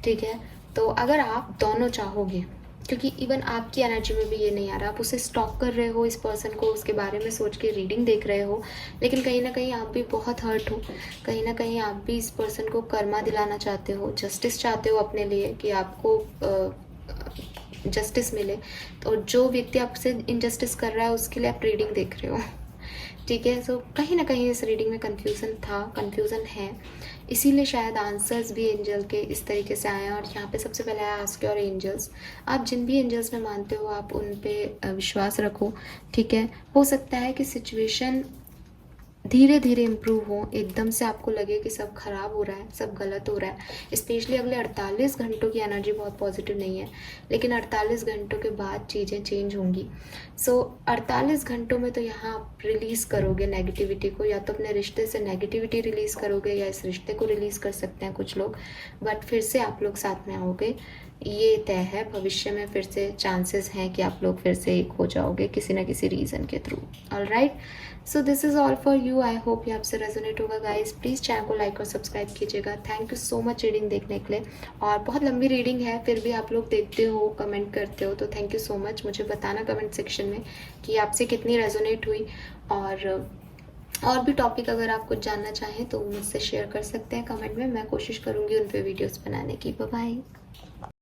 ठीक है। तो अगर आप दोनों चाहोगे, क्योंकि इवन आपकी एनर्जी में भी ये नहीं आ रहा, आप उसे स्टॉक कर रहे हो, इस पर्सन को उसके बारे में सोच के रीडिंग देख रहे हो, लेकिन कहीं ना कहीं आप भी बहुत हर्ट हो, कहीं ना कहीं आप भी इस पर्सन को कर्मा दिलाना चाहते हो, जस्टिस चाहते हो अपने लिए कि आपको जस्टिस मिले। तो जो व्यक्ति आपसे इनजस्टिस कर रहा है उसके लिए आप रीडिंग देख रहे हो, ठीक है। सो कहीं ना कहीं इस रीडिंग में कन्फ्यूज़न है। इसीलिए शायद आंसर्स भी एंजल के इस तरीके से आए हैं। और यहाँ पे सबसे पहले आया आस्क योर एंजल्स। आप जिन भी एंजल्स में मानते हो आप उन पे विश्वास रखो, ठीक है। हो सकता है कि सिचुएशन धीरे धीरे इम्प्रूव हो, एकदम से आपको लगे कि सब खराब हो रहा है, सब गलत हो रहा है। स्पेशली अगले 48 घंटों की एनर्जी बहुत पॉजिटिव नहीं है, लेकिन 48 घंटों के बाद चीज़ें चेंज होंगी। सो 48 घंटों में तो यहाँ आप रिलीज़ करोगे नेगेटिविटी को, या तो अपने रिश्ते से नेगेटिविटी रिलीज़ करोगे या इस रिश्ते को रिलीज़ कर सकते हैं कुछ लोग, बट फिर से आप लोग साथ में आओगे, ये तय है। भविष्य में फिर से चांसेस हैं कि आप लोग फिर से एक हो जाओगे किसी ना किसी रीज़न के through. Alright, so this is all for you. I hope ये आपसे रेजोनेट होगा गाइस। प्लीज़ चैनल को लाइक और सब्सक्राइब कीजिएगा। Thank you so much reading देखने के लिए। और बहुत लंबी रीडिंग है, फिर भी आप लोग देखते हो, कमेंट करते हो, तो थैंक यू सो मच। मुझे बताना कमेंट सेक्शन में कि आपसे कितनी रेजोनेट हुई। और भी टॉपिक अगर आप कुछ जानना चाहें तो मुझसे शेयर कर सकते हैं कमेंट में। मैं कोशिश करूँगी उन पे वीडियोज़ बनाने की। Bye bye.